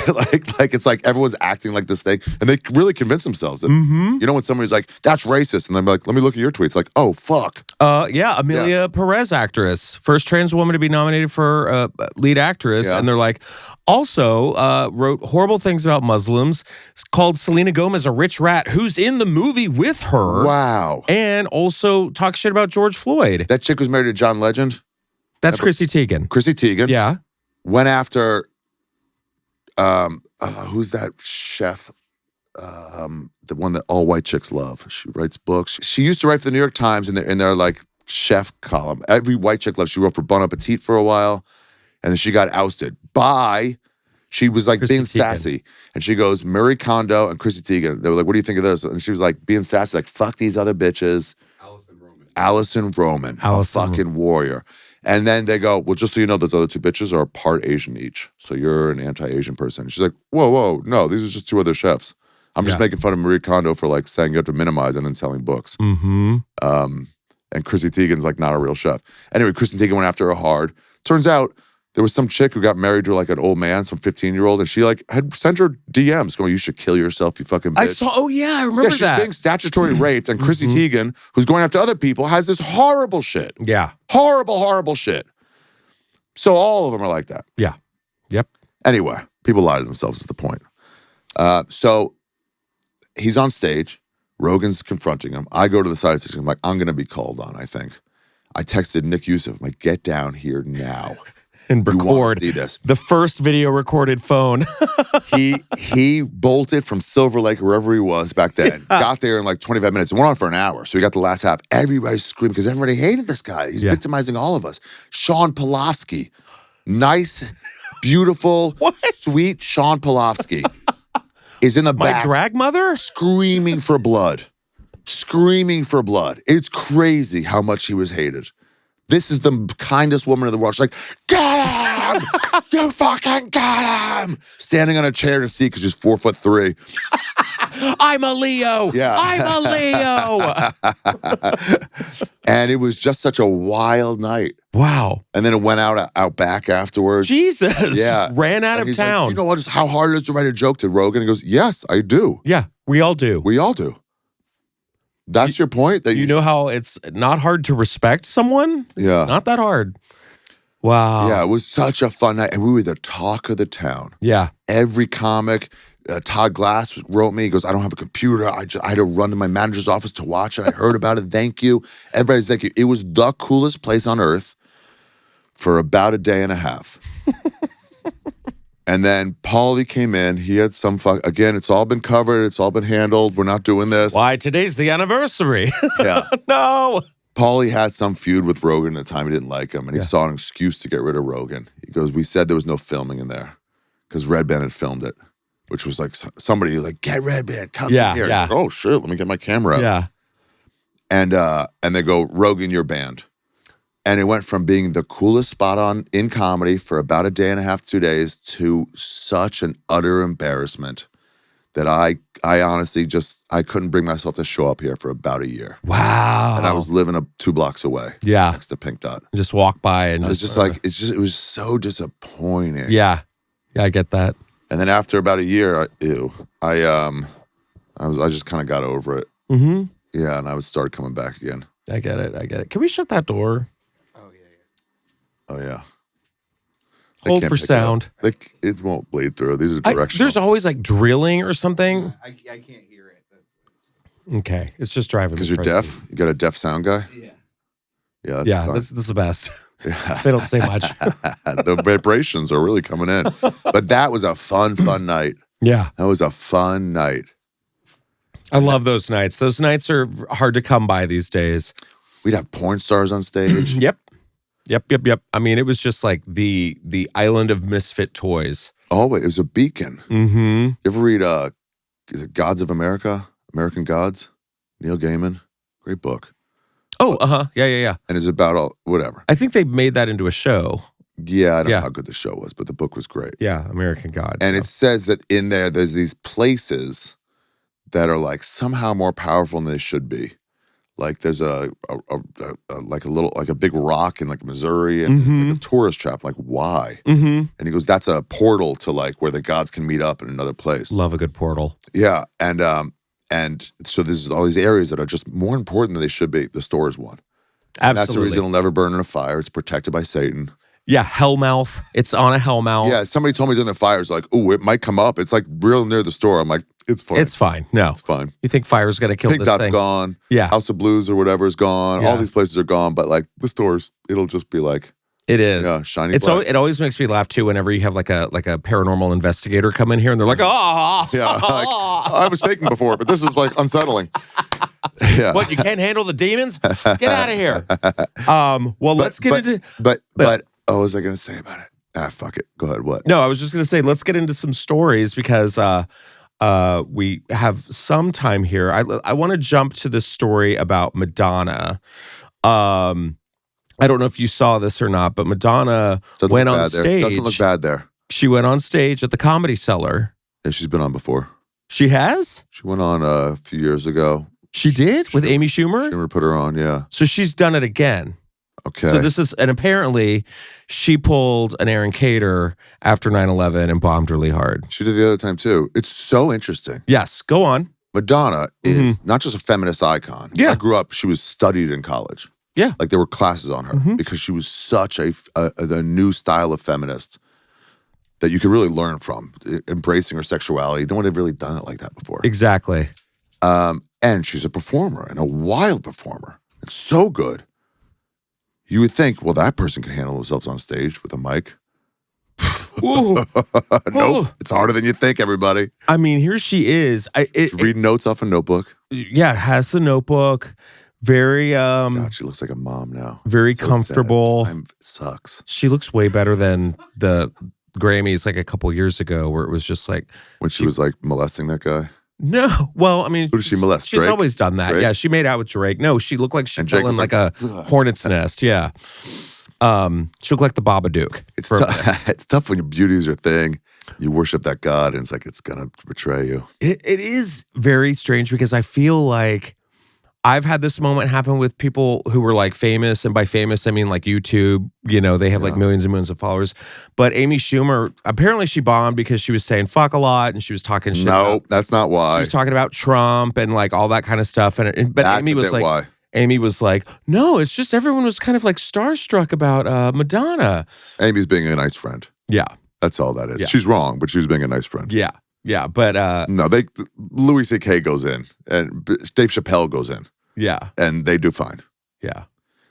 it's like everyone's acting like this thing, and they really convince themselves that, you know, when somebody's like, that's racist, and they're like, let me look at your tweets, like, oh, fuck. Yeah, Amelia Perez, actress, first trans woman to be nominated for lead actress, and they're like, also wrote horrible things about Muslims, called Selena Gomez a rich rat, who's in the movie with her. Wow. And also talk shit about George Floyd. That chick who's married to John Legend? That's Chrissy Teigen. Chrissy Teigen. Yeah. Went after... who's that chef? The one that all white chicks love. She writes books. She used to write for the New York Times in their like chef column. Every white chick loves. She wrote for Bon Appetit for a while, and then she got ousted by. She was like being sassy, and she goes, Marie Kondo and Chrissy Teigen. They were like, "What do you think of this?" And she was like being sassy, like, "Fuck these other bitches." Allison Roman, a fucking warrior. And then they go, well, just so you know, those other two bitches are part Asian each. So you're an anti-Asian person. And she's like, whoa, no, these are just two other chefs. I'm just making fun of Marie Kondo for like saying you have to minimize and then selling books. And Chrissy Teigen's like not a real chef. Anyway, Chrissy Teigen went after her hard. Turns out There was some chick who got married to like an old man, some 15-year-old, and she like had sent her DMs going, "You should kill yourself, you fucking bitch." I saw. Oh yeah, I remember she's that. being statutory raped, and Chrissy Teigen, who's going after other people, has this horrible shit. Yeah. Horrible shit. So all of them are like that. Yeah. Yep. Anyway, people lie to themselves is the point. So he's on stage. Rogan's confronting him. I go to the side of the stage. I'm like, I'm going to be called on, I think. I texted Nick Youssef. I'm like, get down here now. And record see this. the first video recorded phone. He bolted from Silver Lake, wherever he was back then, got there in like 25 minutes, and went on for an hour. So he got the last half. Everybody's screaming because everybody hated this guy. He's victimizing all of us. Sean Pulaski, nice, beautiful, sweet Sean Pulaski is in the back. My drag mother? Screaming for blood. Screaming for blood. It's crazy how much he was hated. This is the kindest woman in the world. She's like, get him! You fucking get him! Standing on a chair to see because she's 4'3". I'm a Leo. Yeah. I'm a Leo. And it was just such a wild night. Wow. And then it went out back afterwards. Jesus. Yeah. Just ran out And of he's town. like, you know what? How hard it is to write a joke to Rogan? He goes, yes, I do. Yeah, we all do. We all do. That's your point? That You know how it's not hard to respect someone? Yeah. Not that hard. Wow. Yeah, it was such a fun night. And we were the talk of the town. Yeah. Every comic, Todd Glass wrote me. He goes, I don't have a computer. I had to run to my manager's office to watch it. I heard about it. Thank you. Everybody's thank you. It was the coolest place on earth for about a day and a half. And then Paulie came in. He had some again, it's all been covered. It's all been handled. We're not doing this. Why, today's the anniversary. Yeah. No. Paulie had some feud with Rogan at the time. He didn't like him. And he saw an excuse to get rid of Rogan. He goes, we said there was no filming in there because Red Band had filmed it, which was like somebody was like, get Red Band, come in here. Yeah. Like, oh, shit, let me get my camera out. Yeah. And they go, Rogan, you're banned. And it went from being the coolest spot in comedy for about a day and a half, 2 days, to such an utter embarrassment that I honestly I couldn't bring myself to show up here for about a year. Wow. And I was living 2 blocks away. Yeah. Next to Pink Dot. Just walk by and I was just like, it was so disappointing. Yeah. Yeah, I get that. And then after about a year, I just kind of got over it. Mm-hmm. Yeah, and I started coming back again. I get it. Can we shut that door? Oh yeah. Hold for sound. It won't bleed through. These are directional. There's always like drilling or something. I can't hear it. Okay, it's just driving. Because you're deaf? You got a deaf sound guy? Yeah. Yeah, Yeah, fine. this is the best. Yeah. They don't say much. The vibrations are really coming in. But that was a fun night. Yeah. That was a fun night. I love those nights. Those nights are hard to come by these days. We'd have porn stars on stage. Yep. I mean, it was just like the island of misfit toys. Oh, it was a beacon. Mm-hmm. You ever read is it Gods of America? American Gods? Neil Gaiman. Great book. Oh, uh-huh. Yeah. And it's about whatever. I think they made that into a show. Yeah, I don't know how good the show was, but the book was great. Yeah, American Gods. And it says that in there's these places that are like somehow more powerful than they should be. Like there's a big rock in like Missouri and it's like a tourist trap. Like why? Mm-hmm. And he goes, that's a portal to like where the gods can meet up in another place. Love a good portal. Yeah, and so there's all these areas that are just more important than they should be. The store is one. Absolutely. And that's the reason it'll never burn in a fire. It's protected by Satan. Yeah, Hellmouth. It's on a Hellmouth. Yeah, somebody told me during the fire, it's like, oh, it might come up. It's like real near the store. I'm like, it's fine. It's fine. No. It's fine. You think fire's going to kill Pink this Dot's thing? gone. Yeah. House of Blues or whatever is gone. Yeah. All these places are gone. But like the stores, it'll just be like, It is. yeah, shiny It's black. it always makes me laugh too whenever you have like a paranormal investigator come in here and they're like, oh, Yeah, like, I was taken before, but this is like unsettling. Yeah. What, you can't handle the demons? Get out of here. Well, let's get into. But what was I going to say about it? Fuck it. Go ahead. What? No, I was just going to say, let's get into some stories because we have some time here. I want to jump to the story about Madonna. I don't know if you saw this or not, but Madonna went on stage. Doesn't look bad there. She went on stage at the Comedy Cellar. Yeah, she's been on before. She has? She went on a few years ago. She did? With Amy Schumer? Schumer put her on, yeah. So she's done it again. Okay. So this is, and apparently she pulled an Aaron Cater after 9/11 and bombed really hard. She did the other time too. It's so interesting. Yes, go on. Madonna is not just a feminist icon. Yeah. I grew up, she was studied in college. Yeah. Like there were classes on her because she was such a new style of feminist that you could really learn from, embracing her sexuality. No one had really done it like that before. Exactly. And she's a performer and a wild performer. It's so good. You would think, well, that person can handle themselves on stage with a mic. Nope. It's harder than you think, everybody. I mean, here she is. She's reading notes off a notebook. Yeah, has the notebook. Very God, she looks like a mom now. very So comfortable. sad. It sucks. She looks way better than the Grammys like a couple years ago, where it was just like When she was like molesting that guy. no. Well, I mean, Who did she molest? She's Drake? always done that. Drake? Yeah, she made out with Drake. No, she looked like she And fell Drake in was like a like, hornet's nest. Yeah. She looked like the Babadook. It's it's tough when your beauty is your thing. You worship that God, and it's like it's gonna betray you. It is very strange because I feel like I've had this moment happen with people who were like famous, and by famous I mean like YouTube. You know, they have like millions and millions of followers. But Amy Schumer, apparently she bombed because she was saying fuck a lot, and she was talking shit. No, that's not why. She was talking about Trump and like all that kind of stuff. But That's Amy a was bit like, why. Amy was like, no, it's just everyone was kind of like starstruck about Madonna. Amy's being a nice friend. Yeah, That's all that is. Yeah. She's wrong, but she's being a nice friend. yeah, yeah. But No, Louis C.K. goes in, and Dave Chappelle goes in, yeah, and they do fine. yeah.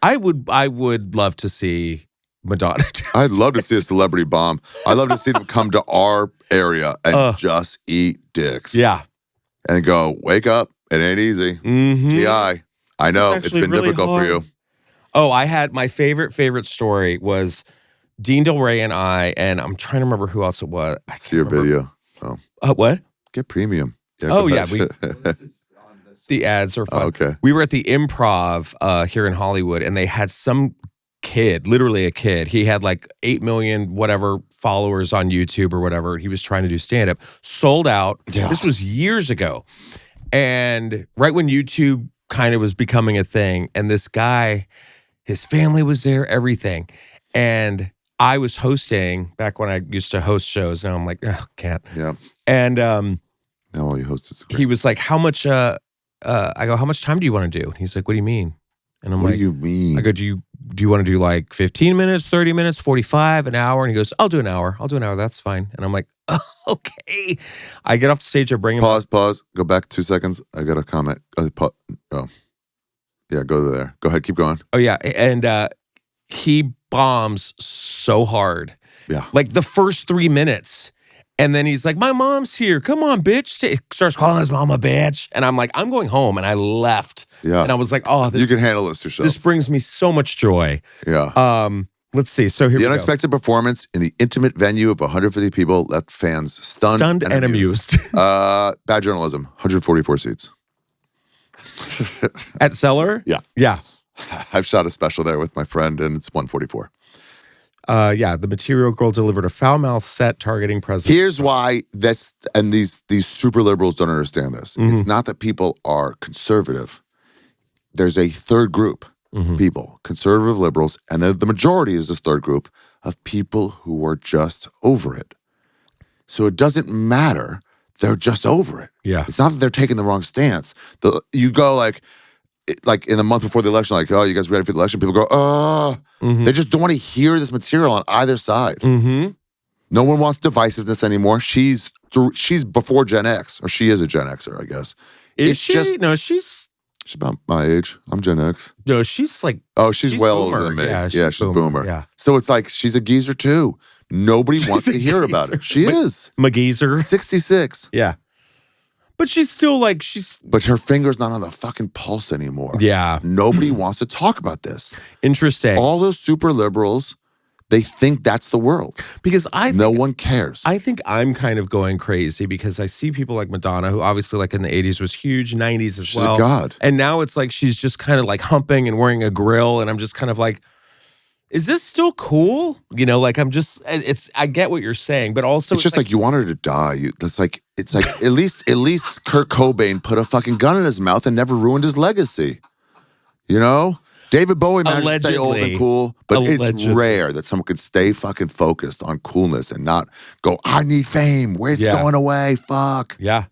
I would love to see Madonna. I'd love to see a celebrity bomb. I'd love to see them come to our area and just eat dicks. Yeah. And go, wake up. It ain't easy. Mm-hmm. T.I. I know it's actually been really difficult hard. for you. Oh, I had my favorite story was Dean Del Rey and I, and I'm trying to remember who else it was. I See your can't remember. video. Oh, What? get premium. Yeah, Oh, go yeah, ahead. The ads are fun. Oh, okay. We were at the Improv here in Hollywood, and they had some kid, literally a kid. He had like 8 million whatever followers on YouTube or whatever. He was trying to do stand-up. Sold out. Yeah. This was years ago. And right when YouTube kind of was becoming a thing, and this guy, his family was there, everything. And I was hosting back when I used to host shows. Now I'm like, oh, can't. Yeah. And Now all you host is he was like, how much, I go, how much time do you want to do? And he's like, what do you mean? And I'm What like, do you mean? I go, do you want to do like 15 minutes, 30 minutes, 45, an hour? And he goes, I'll do an hour. That's fine. And I'm like, oh, okay. I get off the stage, I bring him up. Pause. Go back 2 seconds. I got a comment. Oh. Yeah, go there. Go ahead. Keep going. Oh, yeah. And he bombs so hard. Yeah. Like the first 3 minutes. And then he's like, my mom's here. Come on, bitch. Starts calling his mom a bitch. And I'm like, I'm going home. And I left. Yeah. And I was like, oh, You can handle this yourself. this brings me so much joy. Yeah. Let's see. So here The we go. unexpected performance in the intimate venue of 150 people left fans stunned and amused. Bad journalism. 144 seats. At Cellar? Yeah. Yeah. I've shot a special there with my friend, and it's 144. Yeah, the Material Girl delivered a foul-mouthed set targeting President. Here's why these super liberals don't understand this. It's not that people are conservative. There's a third group, people, conservative liberals, and then the majority is this third group of people who are just over it. So it doesn't matter. They're just over it. Yeah. It's not that they're taking the wrong stance. You go like in the month before the election, like, oh, you guys ready for the election? People go, oh. They just don't want to hear this material on either side. No one wants divisiveness anymore. She's before Gen X, or she is a Gen Xer, I guess. Is It's she? just- No, she's She's about my age. I'm Gen X. like, Oh, she's well boomer. older than me. Yeah, Yeah, she's boomer. Yeah. So it's like she's a geezer too. Nobody wants to hear about it. She is McGeezer. 66, Yeah. But she's still like, but her finger's not on the fucking pulse anymore. yeah. Nobody wants to talk about this. Interesting. All those super liberals, they think that's the world. Because No one cares. I think I'm kind of going crazy because I see people like Madonna, who obviously like in the 80s was huge, 90s as She's well. a god. And now it's like she's just kind of like humping and wearing a grill. And I'm just kind of like, is this still cool? You know, like I get what you're saying, but also It's just like you want her to die. It's like at least Kurt Cobain put a fucking gun in his mouth and never ruined his legacy. You know? David Bowie managed to stay old Allegedly. and cool, but it's Allegedly. rare that someone could stay fucking focused on coolness and not go, I need fame. It's Yeah. going away. Fuck. Yeah.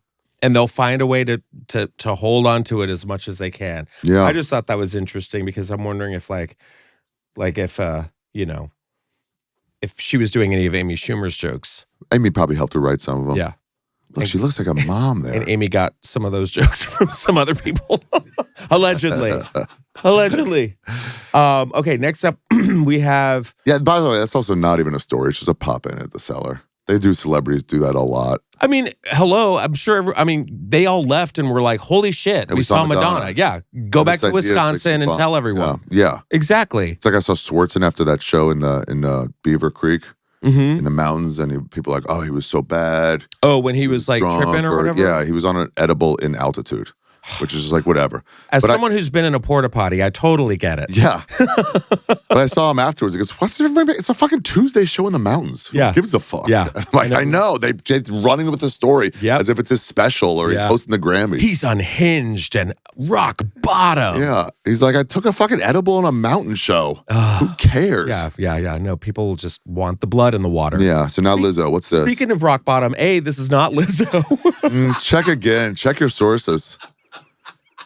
And they'll find a way to hold on to it as much as they can. Yeah. I just thought that was interesting because I'm wondering if if if she was doing any of Amy Schumer's jokes. Amy probably helped her write some of them. Yeah. Look, she looks like a mom there. And Amy got some of those jokes from some other people. Allegedly. Okay, next up we have Yeah, by the way, that's also not even a story. It's just a pop-in at the cellar. Celebrities do that a lot. I mean, hello, I'm sure they all left and were like, holy shit, we saw Madonna. Yeah. Go back to Wisconsin and tell everyone. Yeah. Exactly. It's like I saw Swartzen after that show in Beaver Creek in the mountains, and people were like, oh, he was so bad. Oh, when he was like drunk tripping or whatever? Yeah, he was on an edible in altitude, which is just like whatever. As someone who's been in a porta potty, I totally get it. Yeah. But I saw him afterwards. He goes, what's the It's a fucking Tuesday show in the mountains. Who gives a fuck? Yeah. I'm like, I know. They're running with the story as if it's his special or he's hosting the Grammys. He's unhinged and rock bottom. Yeah. He's like, I took a fucking edible on a mountain show. Who cares? Yeah. No, people just want the blood in the water. Yeah. So now Lizzo, what's this? Speaking of rock bottom, A, this is not Lizzo. Check again. Check your sources.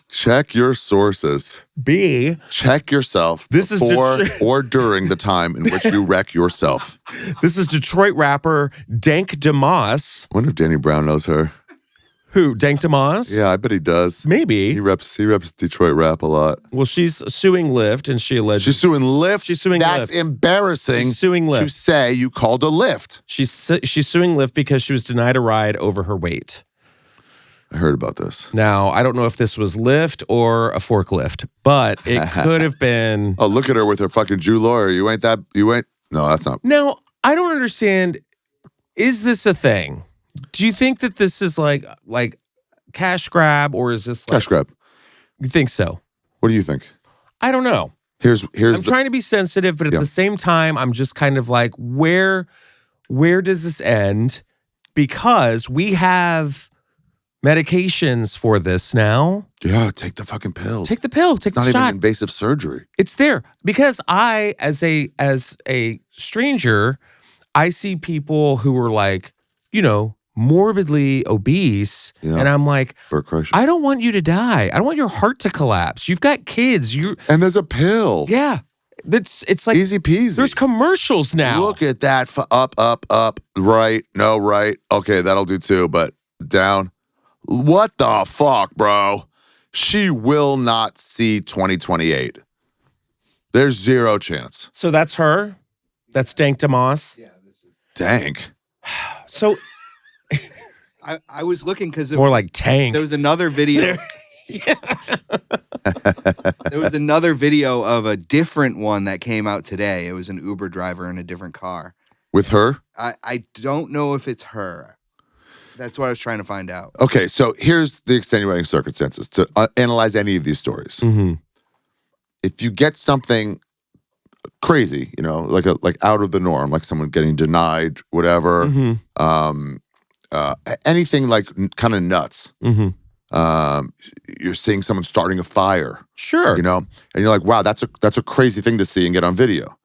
Check your sources. B, check yourself this before or during the time in which you wreck yourself. This is Detroit rapper Dank DeMoss. I wonder if Danny Brown knows her. Who, Dank DeMoss? Yeah, I bet he does. Maybe. He reps Detroit rap a lot. Well, she's suing Lyft, and she alleged she's suing Lyft. She's suing That's Lyft. embarrassing. She's suing Lyft. To say you called a Lyft. She's suing Lyft because she was denied a ride over her weight. I heard about this. Now, I don't know if this was Lyft or a forklift, but it could have been. Oh, look at her with her fucking Jew lawyer. You ain't. No, that's not. Now, I don't understand. Is this a thing? Do you think that this is like cash grab, or is this like, cash grab? You think so? What do you think? I don't know. I'm trying to be sensitive, but at the same time, I'm just kind of like, where does this end? Because we have medications for this now. Yeah, take the fucking pills. Take the pill. Take the shot. It's not even invasive surgery. It's there because I, as a stranger, I see people who are like, morbidly obese, and I'm like, I don't want you to die. I don't want your heart to collapse. You've got kids. And there's a pill. Yeah. It's like easy peasy. There's commercials now. Look at that. Up, right, no, right. Okay, that'll do too, but down. What the fuck, bro? She will not see 2028. There's zero chance. So that's her? That's Dank DeMoss? Yeah, this is Dank. So I was looking because more like Tank. There was another video. There was another video of a different one that came out today. It was an Uber driver in a different car. With her? I don't know if it's her. That's what I was trying to find out. Okay, so here's the extenuating circumstances to analyze any of these stories. Mm-hmm. If you get something crazy, like out of the norm, like someone getting denied, whatever, anything like kind of nuts. Mm-hmm. You're seeing someone starting a fire. Sure. And you're like, wow, that's a crazy thing to see and get on video.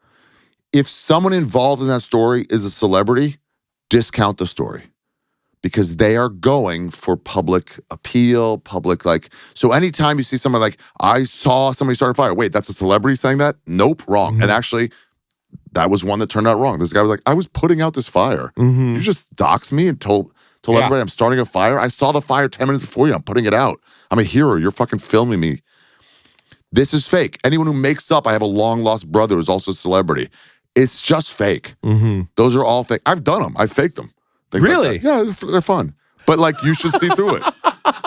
If someone involved in that story is a celebrity, discount the story. Because they are going for public appeal, so anytime you see someone like, I saw somebody start a fire, wait, that's a celebrity saying that? Nope, wrong. Mm-hmm. And actually, that was one that turned out wrong. This guy was like, I was putting out this fire. Mm-hmm. You just doxed me and told everybody I'm starting a fire. I saw the fire 10 minutes before you. I'm putting it out. I'm a hero. You're fucking filming me. This is fake. Anyone who makes up, I have a long lost brother who's also a celebrity. It's just fake. Mm-hmm. Those are all fake. I've done them. I faked them. Really? Yeah, they're fun. But you should see through it.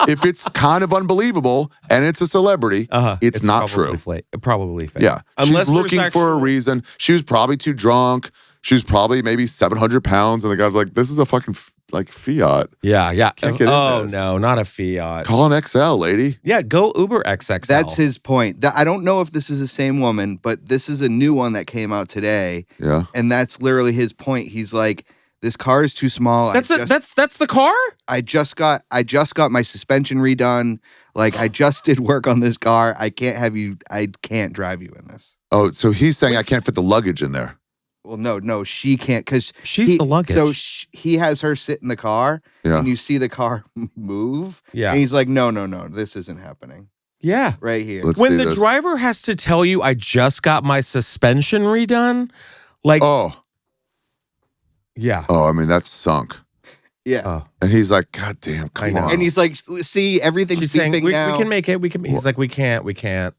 If it's kind of unbelievable and it's a celebrity, it's not true. Probably fake. Yeah. Unless she's looking for a reason. She was probably too drunk. She was probably maybe 700 pounds. And the guy's like, this is a fucking Fiat. Yeah. Can't get in this. No, not a Fiat. Call an XL, lady. Yeah, go Uber XXL. That's his point. I don't know if this is the same woman, but this is a new one that came out today. Yeah. And that's literally his point. He's like, This car is too small. That's the car? I just got my suspension redone. Like, I just did work on this car. I can't drive you in this. Oh, so he's saying I can't fit the luggage in there. Well, no, she can't because she's the luggage. So he has her sit in the car, and you see the car move. Yeah, and he's like, no, this isn't happening. Yeah, right here. When the driver has to tell you, I just got my suspension redone, like, yeah. Oh, I mean that's sunk. Yeah. And he's like, God damn, come on. And he's like, see, everything's beeping now. We can make it. He's like, we can't.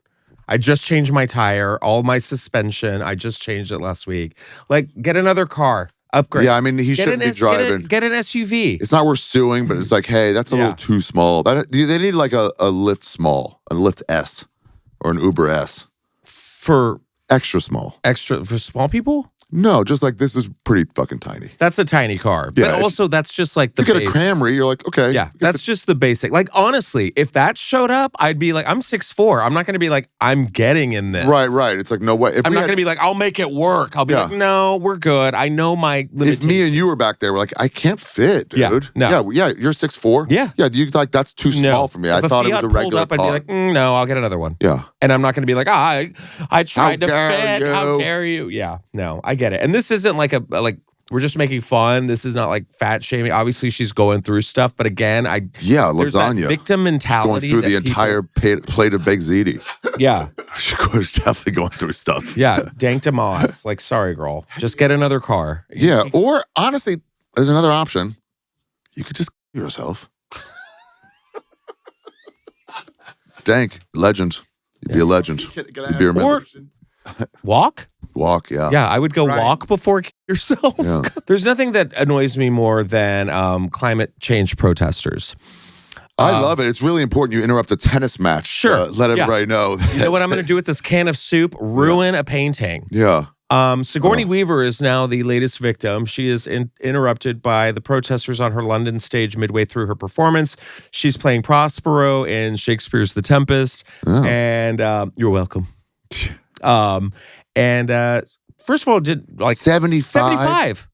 I just changed my tire, all my suspension. I just changed it last week. Like, get another car, upgrade. Yeah, I mean, he shouldn't be driving. Get an SUV. It's not worth suing, but it's like, hey, that's a little too small. They need like a Lyft small, a Lyft S, or an Uber S. For extra small. Extra for small people? No, just like this is pretty fucking tiny. That's a tiny car. Yeah, but also that's just like the you get a Camry, you're like, okay. Yeah, that's just the basic. Like, honestly, if that showed up, I'd be like, I'm 6'4". I'm not going to be like, I'm getting in this. Right. It's like, no way. I'm not going to be like, I'll make it work. I'll be like, no, we're good. I know my limitations. If me and you were back there, we're like, I can't fit, dude. Yeah, no. Yeah, you're 6'4". Yeah. Yeah, you like, that's too small for me. If I thought it was a regular up, I'd be like, no, I'll get another one. Yeah. And I'm not going to be like, I tried to fit. You. How dare you? Yeah, no, I get it. And this isn't like we're just making fun. This is not like fat shaming. Obviously, she's going through stuff, but again, there's that lasagna. Victim mentality. Going through the entire plate of baked ziti. Yeah. She's definitely going through stuff. Yeah, dank to Moss. Like, sorry, girl. Just get another car. Yeah, or honestly, there's another option. You could just yourself. Dank, legend. You'd be a legend. You'd be remembered. Walk? Walk, yeah. Yeah, I would go walk before yourself. Yeah. There's nothing that annoys me more than climate change protesters. I love it. It's really important you interrupt a tennis match. Sure. Let everybody know. You know what I'm going to do with this can of soup? Ruin a painting. Yeah. Sigourney Weaver is now the latest victim. She is interrupted by the protesters on her London stage midway through her performance. She's playing Prospero in Shakespeare's The Tempest. Oh. And you're welcome. First of all, did like 75.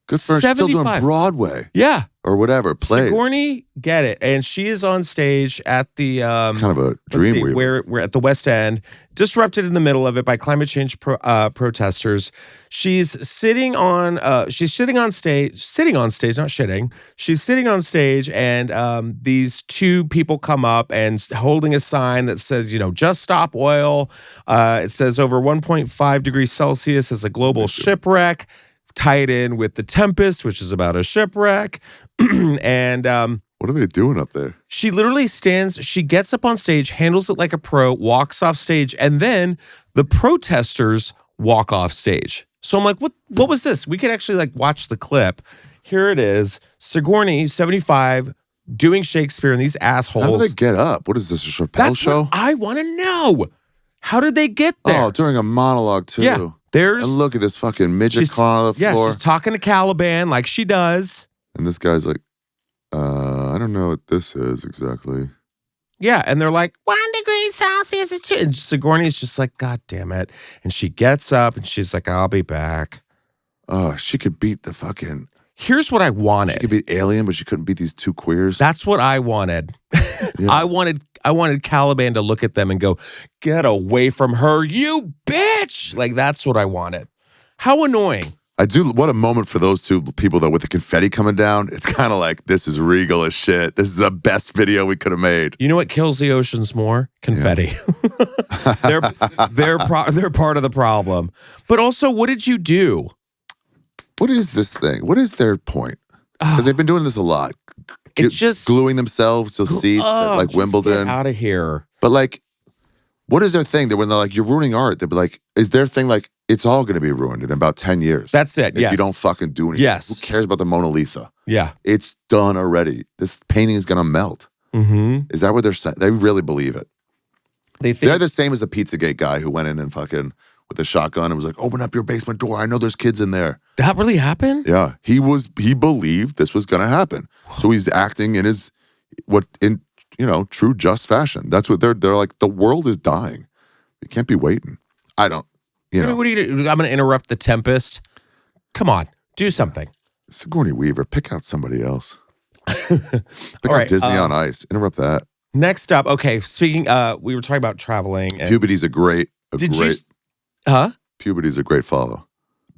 Good for her. She's still doing Broadway. Yeah. Or whatever. Plays. Sigourney, get it. And she is on stage at the kind of a dream weaver. We're at the West End, disrupted in the middle of it by climate change protesters. She's sitting on stage, not shitting. She's sitting on stage, and these two people come up and holding a sign that says, just stop oil. It says over 1.5 degrees Celsius is a global shipwreck. Tied in with The Tempest, which is about a shipwreck. And what are they doing up there? She literally she gets up on stage, handles it like a pro, walks off stage, and then the protesters walk off stage. So I'm like, what was this? We could actually like watch the clip. Here it is. Sigourney, 75, doing Shakespeare, and these assholes. How do they get up? What is this, a Chappell show? What I want to know. How did they get there? Oh, during a monologue too. Yeah. And look at this fucking midget crawling on the floor. Yeah, she's talking to Caliban like she does. And this guy's like, I don't know what this is exactly. Yeah, and they're like, 1 degree Celsius is 2. And Sigourney's just like, God damn it. And she gets up and she's like, I'll be back. Oh, she could beat the fucking... Here's what I wanted. She could beat Alien, but she couldn't beat these two queers. That's what I wanted. Yeah. I wanted Caliban to look at them and go, get away from her, you bitch! Like, that's what I wanted. How annoying. I do. What a moment for those two people, though, with the confetti coming down. It's kind of like, this is regal as shit. This is the best video we could have made. You know what kills the oceans more? Confetti. Yeah. they're part of the problem. But also, what did you do? What is this thing? What is their point? Because they've been doing this a lot. It's just gluing themselves to seats at like Wimbledon. Get out of here. But like, what is their thing? That when they're like, you're ruining art, they'd be like, is their thing like, it's all going to be ruined in about 10 years. That's it. If you don't fucking do anything. Yes. Who cares about the Mona Lisa? Yeah. It's done already. This painting is going to melt. Mm-hmm. Is that what they're saying? They really believe it. They're the same as the Pizzagate guy who went in and fucking with a shotgun and was like, open up your basement door. I know there's kids in there. That really happened? Yeah. He believed this was going to happen. So he's acting in true just fashion. That's what they're like, the world is dying. You can't be waiting. I don't, What are you do? I'm going to interrupt The Tempest. Come on, do something. Sigourney Weaver, pick out somebody else. Pick All out right, Disney on Ice. Interrupt that. Next up, okay, speaking, we were talking about traveling. And Puberty's a great. Huh? Puberty's a great follow.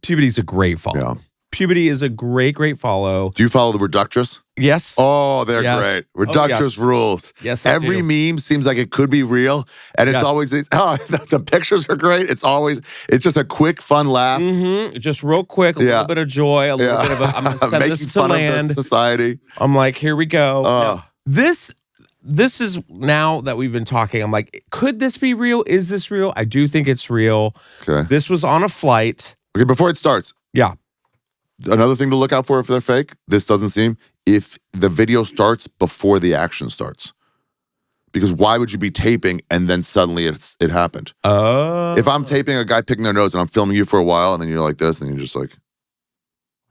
Puberty's a great follow. Yeah. Puberty is a great follow. Do you follow the Reductress? Yes. Oh, they're Yes. great. Reductress rules. Yes, I Every do. meme seems like it could be real, and it's Yes. always the pictures are great. It's just a quick, fun laugh. Just real quick, a little bit of joy, a little bit of I'm going to send Making this to fun land. of the society. I'm like, here we go. Now, this is, now that we've been talking, I'm like, could this be real? Is this real? I do think it's real. Okay. This was on a flight. Okay, before it starts, Yeah. another thing to look out for if they're fake, this doesn't seem, if the video starts before the action starts. Because why would you be taping and then suddenly it happened? If I'm taping a guy picking their nose and I'm filming you for a while and then you're like this and you're just like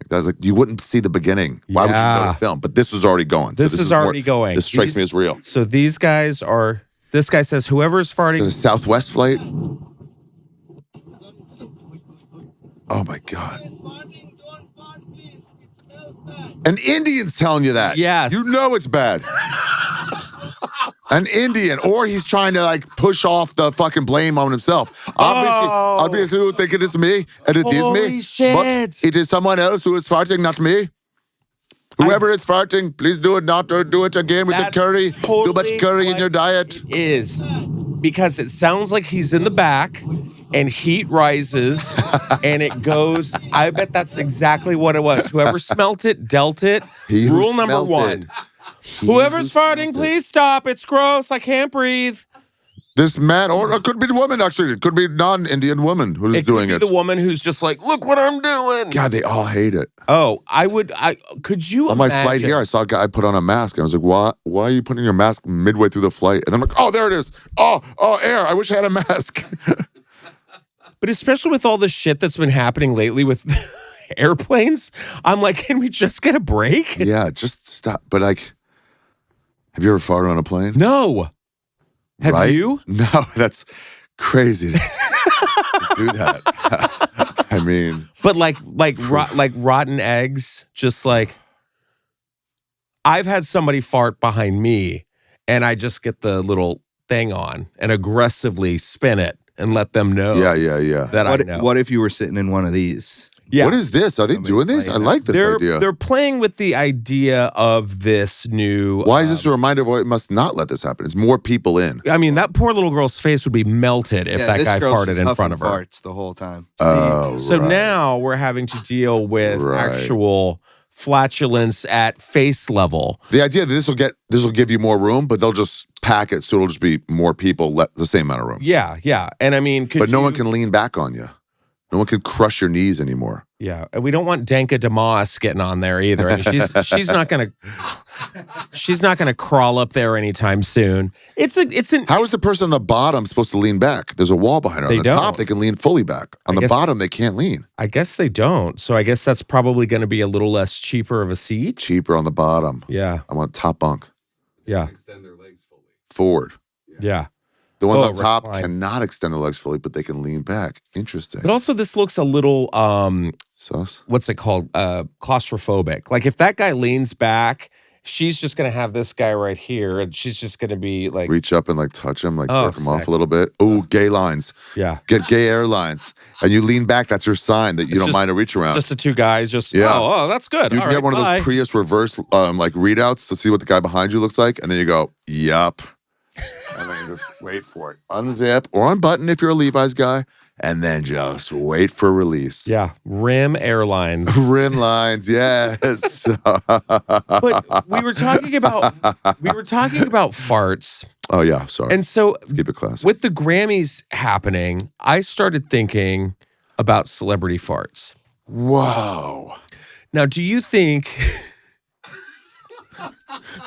that's like, you wouldn't see the beginning. Why would you know to film? But this is already going. This is already going. This strikes me as real. So these guys are, this guy says, whoever's farting. Is it a Southwest flight? Oh my God. An Indian's telling you that. Yes. You know it's bad. An Indian, or he's trying to like push off the fucking blame on himself. Obviously, you're thinking it's me, and it is Holy me. shit. But it is someone else who is farting, not me. Whoever is farting, please do it. Not do it again with the curry. Too much curry in your diet. It is, because it sounds like he's in the back, and heat rises, and it goes. I bet that's exactly what it was. Whoever smelt it, dealt it. Rule number one. Whoever's farting, please stop. It's gross. I can't breathe. This man, or it could be the woman, actually. It could be a non-Indian woman who's doing it. It could be the woman who's just like, look what I'm doing. God, they all hate it. Oh, could you on my flight here, I saw a guy put on a mask, and I was like, why are you putting your mask midway through the flight? And I'm like, oh, there it is. Oh, air. I wish I had a mask. But especially with all the shit that's been happening lately with airplanes, I'm like, can we just get a break? Yeah, just stop. But like, have you ever farted on a plane? No. Have you? No, that's crazy to do that. I mean, but like rotten eggs, just like, I've had somebody fart behind me, and I just get the little thing on and aggressively spin it and let them know. Yeah. That I know. What if you were sitting in one of these? Yeah. What is this? Are they doing this? I like this idea. They're playing with the idea of this new. Why is this a reminder of why it must not let this happen? It's more people in. I mean, that poor little girl's face would be melted if that guy farted in front of her. Farts the whole time. So now we're having to deal with actual flatulence at face level. The idea that this will give you more room, but they'll just pack it so it'll just be more people, the same amount of room. Yeah. And I mean, but no one can lean back on you. No one can crush your knees anymore. Yeah, and we don't want Danka DeMoss getting on there either. I mean, she's not gonna crawl up there anytime soon. How is the person on the bottom supposed to lean back? There's a wall behind her. On the top, they can lean fully back. On the bottom, they can't lean. I guess they don't. So I guess that's probably going to be a little less cheaper of a seat. Cheaper on the bottom. Yeah. I want top bunk. Yeah. Extend their legs fully. Forward. Yeah. The ones on top cannot extend their legs fully, but they can lean back. Interesting. But also, this looks a little sus. What's it called? Claustrophobic. Like if that guy leans back, she's just gonna have this guy right here, and she's just gonna be like reach up and like touch him, like jerk him off a little bit. Oh, gay lines. Yeah. Get gay airlines, and you lean back. That's your sign that you don't mind to reach around. Just the two guys. Oh, that's good. You can get one of those Prius reverse like readouts to see what the guy behind you looks like, and then you go, yup. And then you just wait for it. Unzip or unbutton if you're a Levi's guy, and then just wait for release. Yeah, Rim Airlines. Rim lines, yes. But we were talking about farts. Oh yeah, sorry. And so let's keep it classy. With the Grammys happening, I started thinking about celebrity farts. Whoa. Now, do you think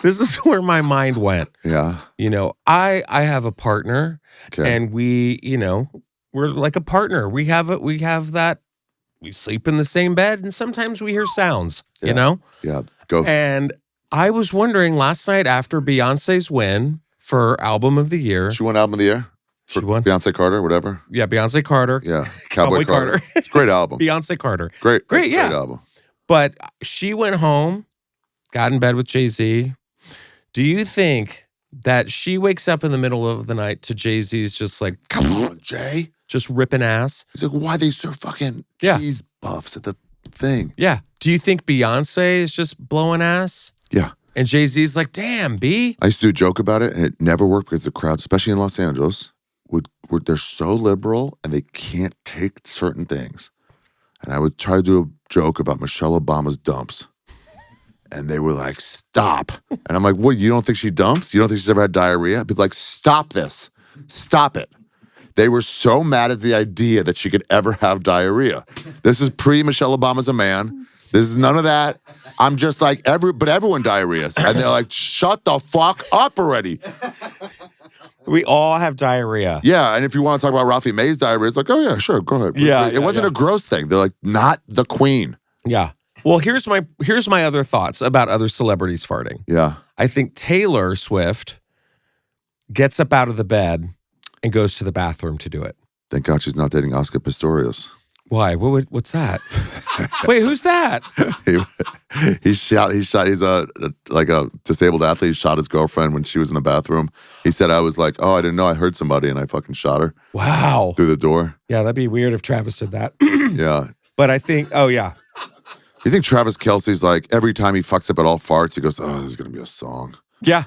this is where my mind went? Yeah. You know, I have a partner, and we, we're like a partner. We have that. We sleep in the same bed, and sometimes we hear sounds. Yeah. You know. Yeah. Ghosts. And I was wondering last night after Beyonce's win for Album of the Year. She won Album of the Year. She won. Beyonce Carter, whatever. Yeah, Beyonce Carter. Yeah. Cowboy Carter. It's a great album. Beyonce Carter. Great yeah. album. But she went home, got in bed with Jay-Z. Do you think that she wakes up in the middle of the night to Jay-Z's just like, Come on, Jay. just ripping ass? He's like, why they serve fucking Yeah. cheese buffs at the thing? Yeah. Do you think Beyonce is just blowing ass? Yeah. And Jay-Z's like, damn, B. I used to do a joke about it, and it never worked because the crowd, especially in Los Angeles, they're so liberal and they can't take certain things. And I would try to do a joke about Michelle Obama's dumps. And they were like, stop. And I'm like, what, you don't think she dumps? You don't think she's ever had diarrhea? People like, stop this. Stop it. They were so mad at the idea that she could ever have diarrhea. This is pre-Michelle Obama's a man. This is none of that. I'm just like, but everyone diarrhea. And they're like, shut the fuck up already. We all have diarrhea. Yeah, and if you want to talk about Ralphie May's diarrhea, it's like, oh yeah, sure, go ahead. Yeah, it wasn't a gross thing. They're like, not the queen. Yeah. Well, here's my other thoughts about other celebrities farting. Yeah. I think Taylor Swift gets up out of the bed and goes to the bathroom to do it. Thank God she's not dating Oscar Pistorius. Why? What's that? Wait, who's that? He's a disabled athlete. He shot his girlfriend when she was in the bathroom. He said, I was like, oh, I didn't know I heard somebody and I fucking shot her. Wow. Through the door. Yeah, that'd be weird if Travis did that. Yeah. But I think, oh yeah. You think Travis Kelce's like, every time he fucks up at all farts, he goes, oh, this is going to be a song. Yeah.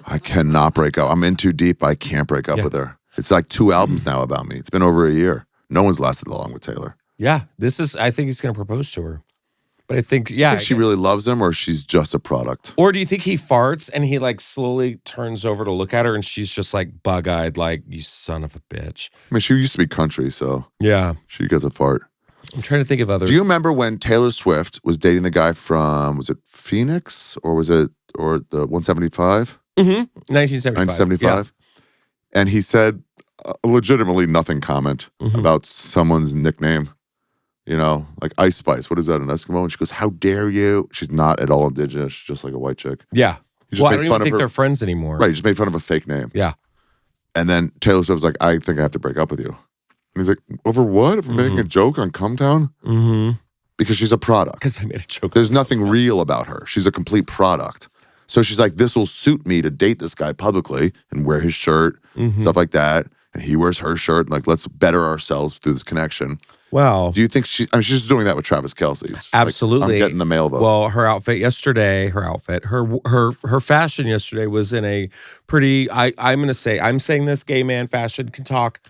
I cannot break up. I'm in too deep. I can't break up with her. It's like 2 albums now about me. It's been over a year. No one's lasted long with Taylor. Yeah. I think he's going to propose to her. But I think, yeah. I think she really loves him or she's just a product. Or do you think he farts and he like slowly turns over to look at her and she's just like bug-eyed, like, you son of a bitch. I mean, she used to be country, so yeah. She gets a fart. I'm trying to think of other. Do you remember when Taylor Swift was dating the guy from, was it Phoenix or the 175? Mm-hmm. 1975. Yeah. And he said legitimately nothing comment about someone's nickname. You know, like Ice Spice. What is that, an Eskimo? And she goes, how dare you? She's not at all indigenous. She's just like a white chick. Yeah. Well, I don't even think they're friends anymore. Right. He just made fun of a fake name. Yeah. And then Taylor Swift was like, I think I have to break up with you. And he's like, over what? If I'm making a joke on Cumtown? Mm-hmm. Because she's a product. Because I made a joke. There's nothing real about her. She's a complete product. So she's like, this will suit me to date this guy publicly and wear his shirt, stuff like that. And he wears her shirt. And like, let's better ourselves through this connection. Wow. Do you think she's just doing that with Travis Kelce? It's absolutely. Like, I'm getting the mail vote. Well, her outfit yesterday, her fashion yesterday was in a pretty, I'm saying this, gay man fashion can talk.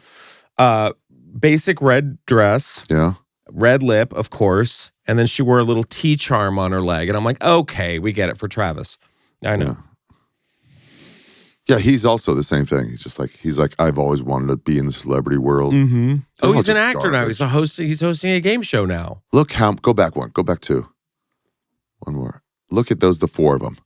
Basic red dress. Yeah. Red lip, of course. And then she wore a little T-charm on her leg. And I'm like, okay, we get it for Travis. I know. Yeah, he's also the same thing. He's like, I've always wanted to be in the celebrity world. Mm-hmm. Oh, he's an actor garbage. now. He's hosting a game show now. Look how, go back 2. One more. Look at the 4 of them.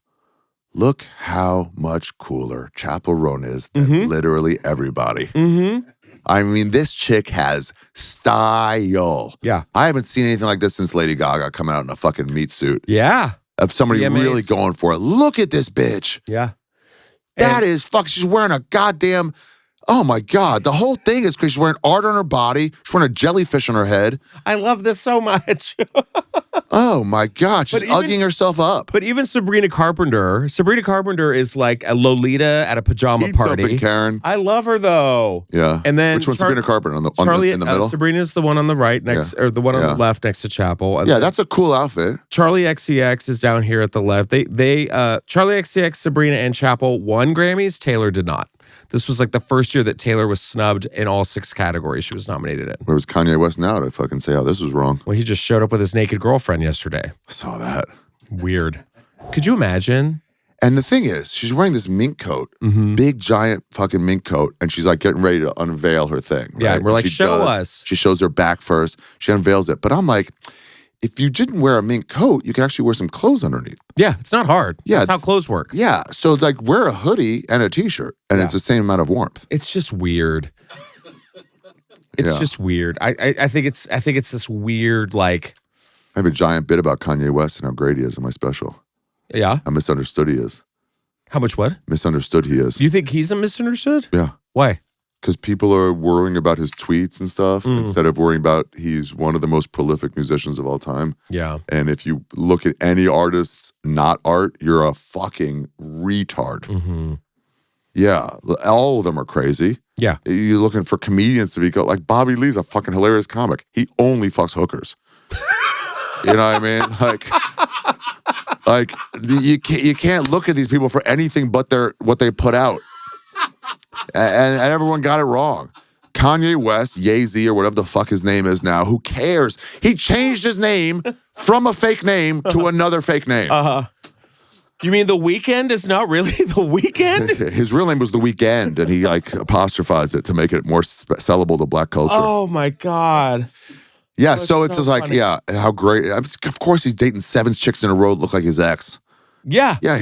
Look how much cooler Chappell Roan is than literally everybody. Mm-hmm. I mean, this chick has style. Yeah. I haven't seen anything like this since Lady Gaga coming out in a fucking meat suit. Yeah. Of somebody really going for it. Look at this bitch. Yeah. That is she's wearing a goddamn, oh my God. The whole thing is because she's wearing art on her body. She's wearing a jellyfish on her head. I love this so much. Oh my God. She's hugging herself up. But even Sabrina Carpenter is like a Lolita at a pajama party. Something, Karen. I love her though. Yeah. And then which one's Sabrina Carpenter? In the middle? Sabrina's the one on the right or the one on the left next to Chappell. And that's a cool outfit. Charlie XCX is down here at the left. Charlie XCX, Sabrina, and Chappell won Grammys. Taylor did not. This was like the first year that Taylor was snubbed in all 6 categories she was nominated in. Where was Kanye West now to fucking say how this was wrong? Well, he just showed up with his naked girlfriend yesterday. I saw that. Weird. Could you imagine? And the thing is, she's wearing this mink coat, big giant fucking mink coat, and she's like getting ready to unveil her thing. Right? Yeah, we're like, show us. She shows her back first. She unveils it. But I'm like, if you didn't wear a mink coat, you could actually wear some clothes underneath. Yeah, it's not hard. Yeah, that's how clothes work. Yeah, so it's like wear a hoodie and a t-shirt, and it's the same amount of warmth. It's just weird. It's just weird. I think it's this weird like. I have a giant bit about Kanye West and how great he is in my special. Yeah, how misunderstood he is. How much what? Misunderstood he is. You think he's a misunderstood? Yeah. Why? because people are worrying about his tweets and stuff instead of worrying about he's one of the most prolific musicians of all time. Yeah. And if you look at any artist's not art, you're a fucking retard. Mm-hmm. Yeah, all of them are crazy. Yeah. You're looking for comedians to be like Bobby Lee's a fucking hilarious comic. He only fucks hookers. You know what I mean? Like you can't look at these people for anything but what they put out. And everyone got it wrong. Kanye West, Ye-Z, or whatever the fuck his name is now, who cares? He changed his name from a fake name to another fake name. You mean The Weeknd is not really The Weeknd? His real name was The Weeknd, and he like apostrophized it to make it more sellable to black culture. Oh my God. Yeah, That's so it's so just like, funny. yeah, how great. Of course he's dating 7 chicks in a row that look like his ex. Yeah. Yeah,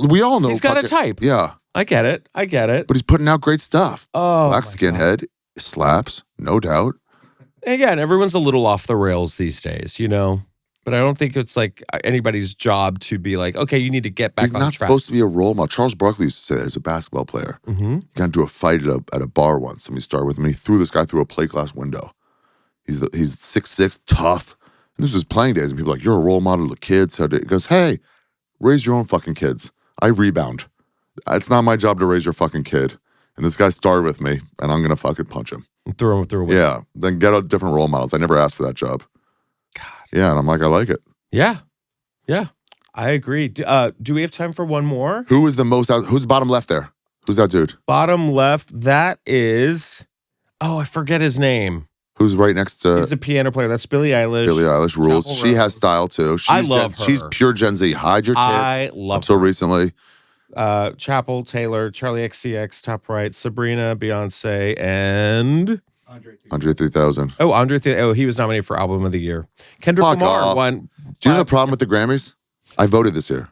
we all know. He's got a type. Yeah. I get it. But he's putting out great stuff. Oh, Black my skinhead, slaps, no doubt. Again, everyone's a little off the rails these days, you know? But I don't think it's like anybody's job to be like, okay, you need to get back He's on not track. supposed to be a role model. Charles Barkley used to say that as a basketball player. Mm-hmm. He got into a fight at a bar once. Somebody started with him, and he threw this guy through a plate glass window. He's 6'6", tough. And this was playing days, and people were like, you're a role model to kids. So he goes, hey, raise your own fucking kids. I rebound. It's not my job to raise your fucking kid. And this guy started with me, and I'm going to fucking punch him. Throw him through a window. Yeah, then get out different role models. I never asked for that job. God. Yeah, and I'm like, I like it. Yeah. Yeah. I agree. Do we have time for one more? Who's the bottom left there? Who's that dude? Bottom left, that is, I forget his name. Who's right next to He's a piano player. That's Billie Eilish. Billie Eilish rules. Chappell She Roan. has style too. I love her. She's pure Gen Z. Hide your tits. I love Until her. recently. Chappell, Taylor, Charlie XCX, top right, Sabrina, Beyonce, and Andre 3000. Andre. He was nominated for Album of the Year. Kendrick Fuck Lamar off. won. Do you know the problem with the Grammys? I voted this year.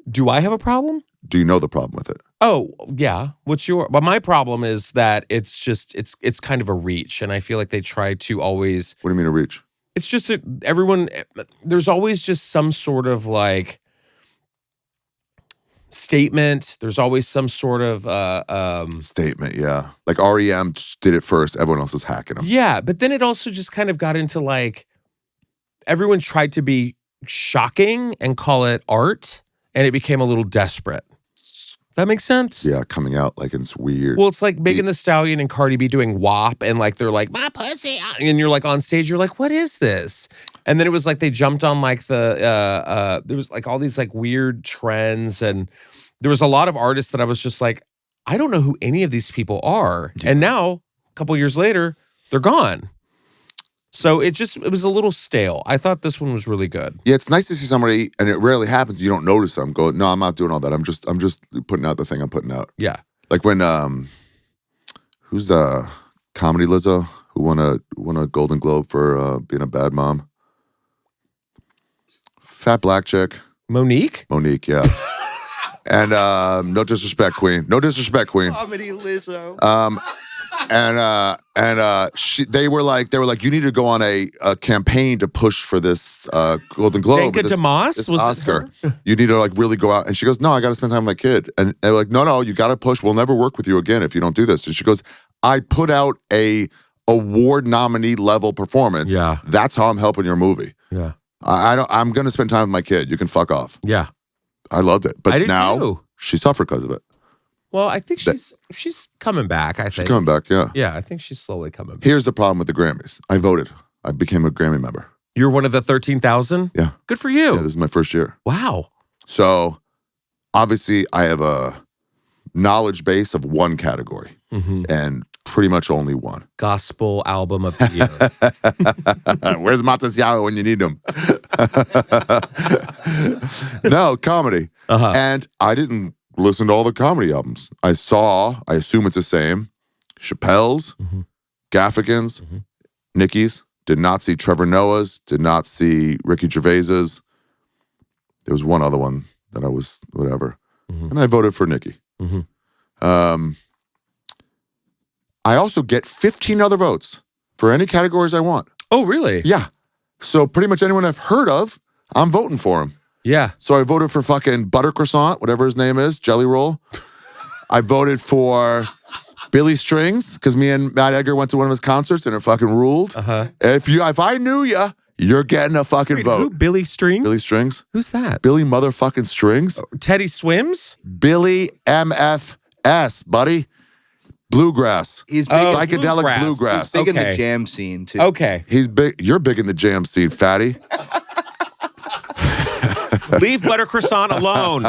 Do I have a problem? Do you know the problem with it? Oh, yeah. But my problem is that it's just, it's kind of a reach. And I feel like they try to always, What do you mean a reach? it's just that everyone, there's always just some sort of like statement. There's always some sort of, Statement, yeah. Like REM did it first. Everyone else is hacking them. yeah. But then it also just kind of got into like, everyone tried to be shocking and call it art. And it became a little desperate. That makes sense? Yeah, coming out like it's weird. Well, it's like Megan Thee Stallion and Cardi B doing WAP, and like they're like, my pussy. And you're like on stage, you're like, what is this? And then it was like they jumped on like there was like all these like weird trends. And there was a lot of artists that I was just like, I don't know who any of these people are. Yeah. And now, a couple years later, they're gone. So it was a little stale. I thought this one was really good. Yeah, it's nice to see somebody, and it rarely happens. You don't notice them. Go, no, I'm not doing all that. I'm just putting out the thing I'm putting out. Yeah. Like when who's Comedy Lizzo who won a Golden Globe for being a bad mom? Fat black chick. Monique, yeah. And no disrespect, queen. No disrespect, queen. Comedy Lizzo. They were like, you need to go on a campaign to push for this Golden Globe. Danka DeMoss? This Was it Oscar. her? You need to like really go out. And she goes, no, I got to spend time with my kid. And they're like, no, you got to push. We'll never work with you again if you don't do this. And she goes, I put out a award nominee level performance. Yeah. That's how I'm helping your movie. Yeah. I'm going to spend time with my kid. You can fuck off. Yeah. I loved it. But I did now too. she suffered because of it. Well, I think she's coming back, I think. She's coming back, yeah. Yeah, I think she's slowly coming back. Here's the problem with the Grammys. I voted. I became a Grammy member. You're one of the 13,000? Yeah. Good for you. Yeah, this is my first year. Wow. So obviously I have a knowledge base of one category and pretty much only one. Gospel album of the year. Where's Monticello when you need him? No, comedy. And I didn't listen to all the comedy albums. I assume it's the same, Chappelle's, Gaffigan's, Nicky's. Did not see Trevor Noah's, did not see Ricky Gervais's. There was one other one that I was, whatever. And I voted for Nicki. I also get 15 other votes for any categories I want. Oh, really? Yeah. So pretty much anyone I've heard of, I'm voting for him. Yeah. So I voted for fucking Butter Croissant, whatever his name is, Jelly Roll. I voted for Billy Strings, because me and Matt Edgar went to one of his concerts and it fucking ruled. If I knew ya, you're getting a fucking vote. Who? Billy Strings? Billy Strings? Who's that? Billy motherfucking Strings? Teddy Swims? Billy MFS, buddy. Bluegrass. He's big, Psychedelic bluegrass. He's big in the jam scene too. Okay. He's big. You're big in the jam scene, fatty. Leave butter croissant alone.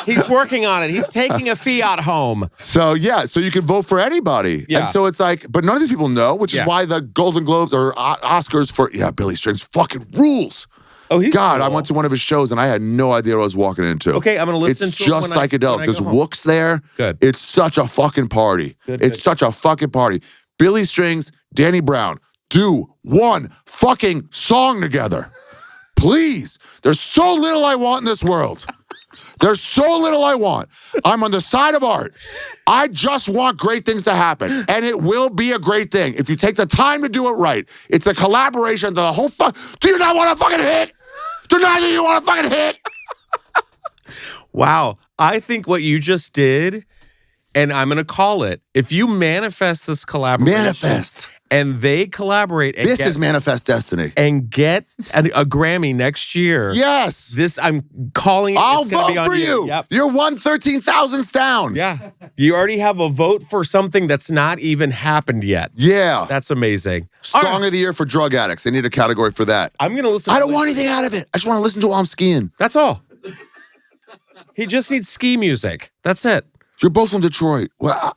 He's working on it. He's taking a Fiat home. So you can vote for anybody. Yeah. And so it's like, but none of these people know, which is why the Golden Globes or Oscars for Billy Strings fucking rules. Oh, he's God, cool. I went to one of his shows and I had no idea what I was walking into. Okay, I'm gonna listen it's to it just when I psychedelic. go There's home. Wook's there. Good. It's such a fucking party. It's such a fucking party. Billy Strings, Danny Brown, do one fucking song together. Please. There's so little I want in this world. There's so little I want. I'm on the side of art. I just want great things to happen. And it will be a great thing if you take the time to do it right. It's a collaboration. The whole Do you not want a fucking hit? Do neither of you want a fucking hit? Wow. I think what you just did, and I'm going to call it, if you manifest this collaboration. Manifest. And they collaborate. And This is Manifest Destiny. And get a Grammy next year. Yes. This, I'm calling it. I'll it's gonna vote be on for you. Yep. You're 1/13,000th down. Yeah. You already have a vote for something that's not even happened yet. Yeah. That's amazing. Song of the Year for drug addicts. They need a category for that. I'm going to listen. I don't want anything out of it. I just want to listen to it while I'm skiing. That's all. He just needs ski music. That's it. You're both from Detroit. Well,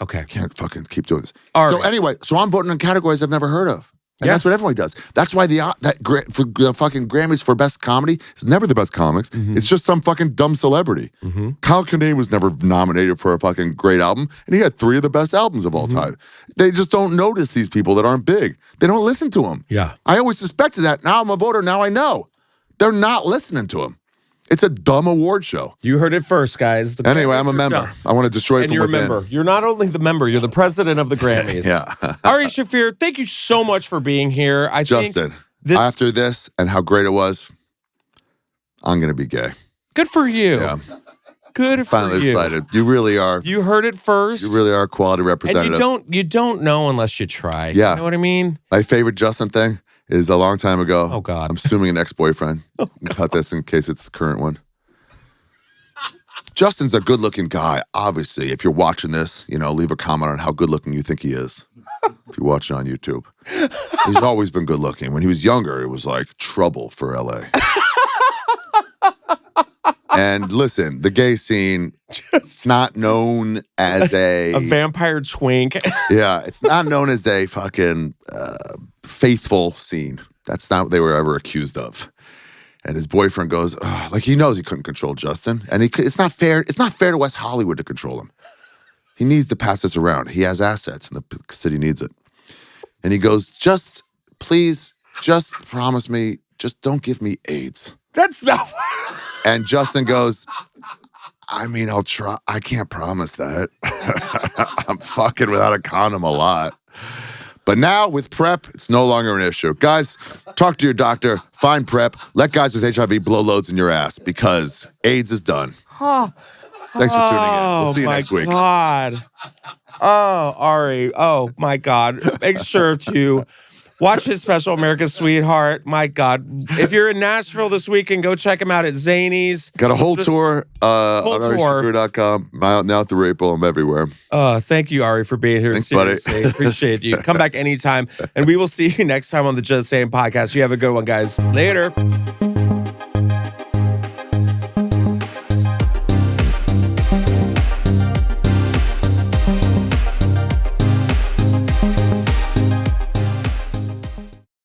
Okay. I can't fucking keep doing this. All So right. anyway, I'm voting on categories I've never heard of. And that's what everyone does. That's why the fucking Grammys for best comedy is never the best comics. It's just some fucking dumb celebrity. Kyle Kinane was never nominated for a fucking great album, and he had 3 of the best albums of all time. They just don't notice these people that aren't big. They don't listen to them. Yeah. I always suspected that. Now I'm a voter. Now I know. They're not listening to him. It's a dumb award show. You heard it first, guys. The Anyway, Grammys I'm a are member. done. I want to destroy it And from you're within. a member. You're not only the member, you're the president of the Grammys. Yeah. Ari Shaffir, thank you so much for being here. Justin, think after this and how great it was, I'm going to be gay. good for you. Yeah. Good for Finally you. decided. You really are. You heard it first. You really are a quality representative. And you don't know unless you try. Yeah. You know what I mean? My favorite Justin thing is a long time ago. Oh, God. I'm assuming an ex-boyfriend. Cut this in case it's the current one. Justin's a good-looking guy, obviously. If you're watching this, leave a comment on how good-looking you think he is. If you're watching on YouTube. He's always been good-looking. When he was younger, it was like trouble for LA. And listen, the gay scene, it's not known as a vampire twink. Yeah, it's not known as a fucking faithful scene. That's not what they were ever accused of. And his boyfriend goes, like he knows he couldn't control Justin, and it's not fair. It's not fair to West Hollywood to control him. He needs to pass this around. He has assets, and the city needs it. And he goes, please, just promise me, just don't give me AIDS. That's not. And Justin goes, I mean, I'll try. I can't promise that. I'm fucking without a condom a lot. But now with PrEP, it's no longer an issue. Guys, talk to your doctor, find PrEP, let guys with HIV blow loads in your ass because AIDS is done. Thanks for tuning in. We'll see you next week. Oh, my God. Oh, Ari. Oh, my God. Make sure to watch his special, America's Sweetheart. My God. If you're in Nashville this weekend, go check him out at Zany's. Got a whole tour on AriShaffir.com. Now through April, I'm everywhere. Thank you, Ari, for being here. Thanks, Seriously. buddy. Appreciate you. Come back anytime. And we will see you next time on the Just Saying podcast. You have a good one, guys. Later.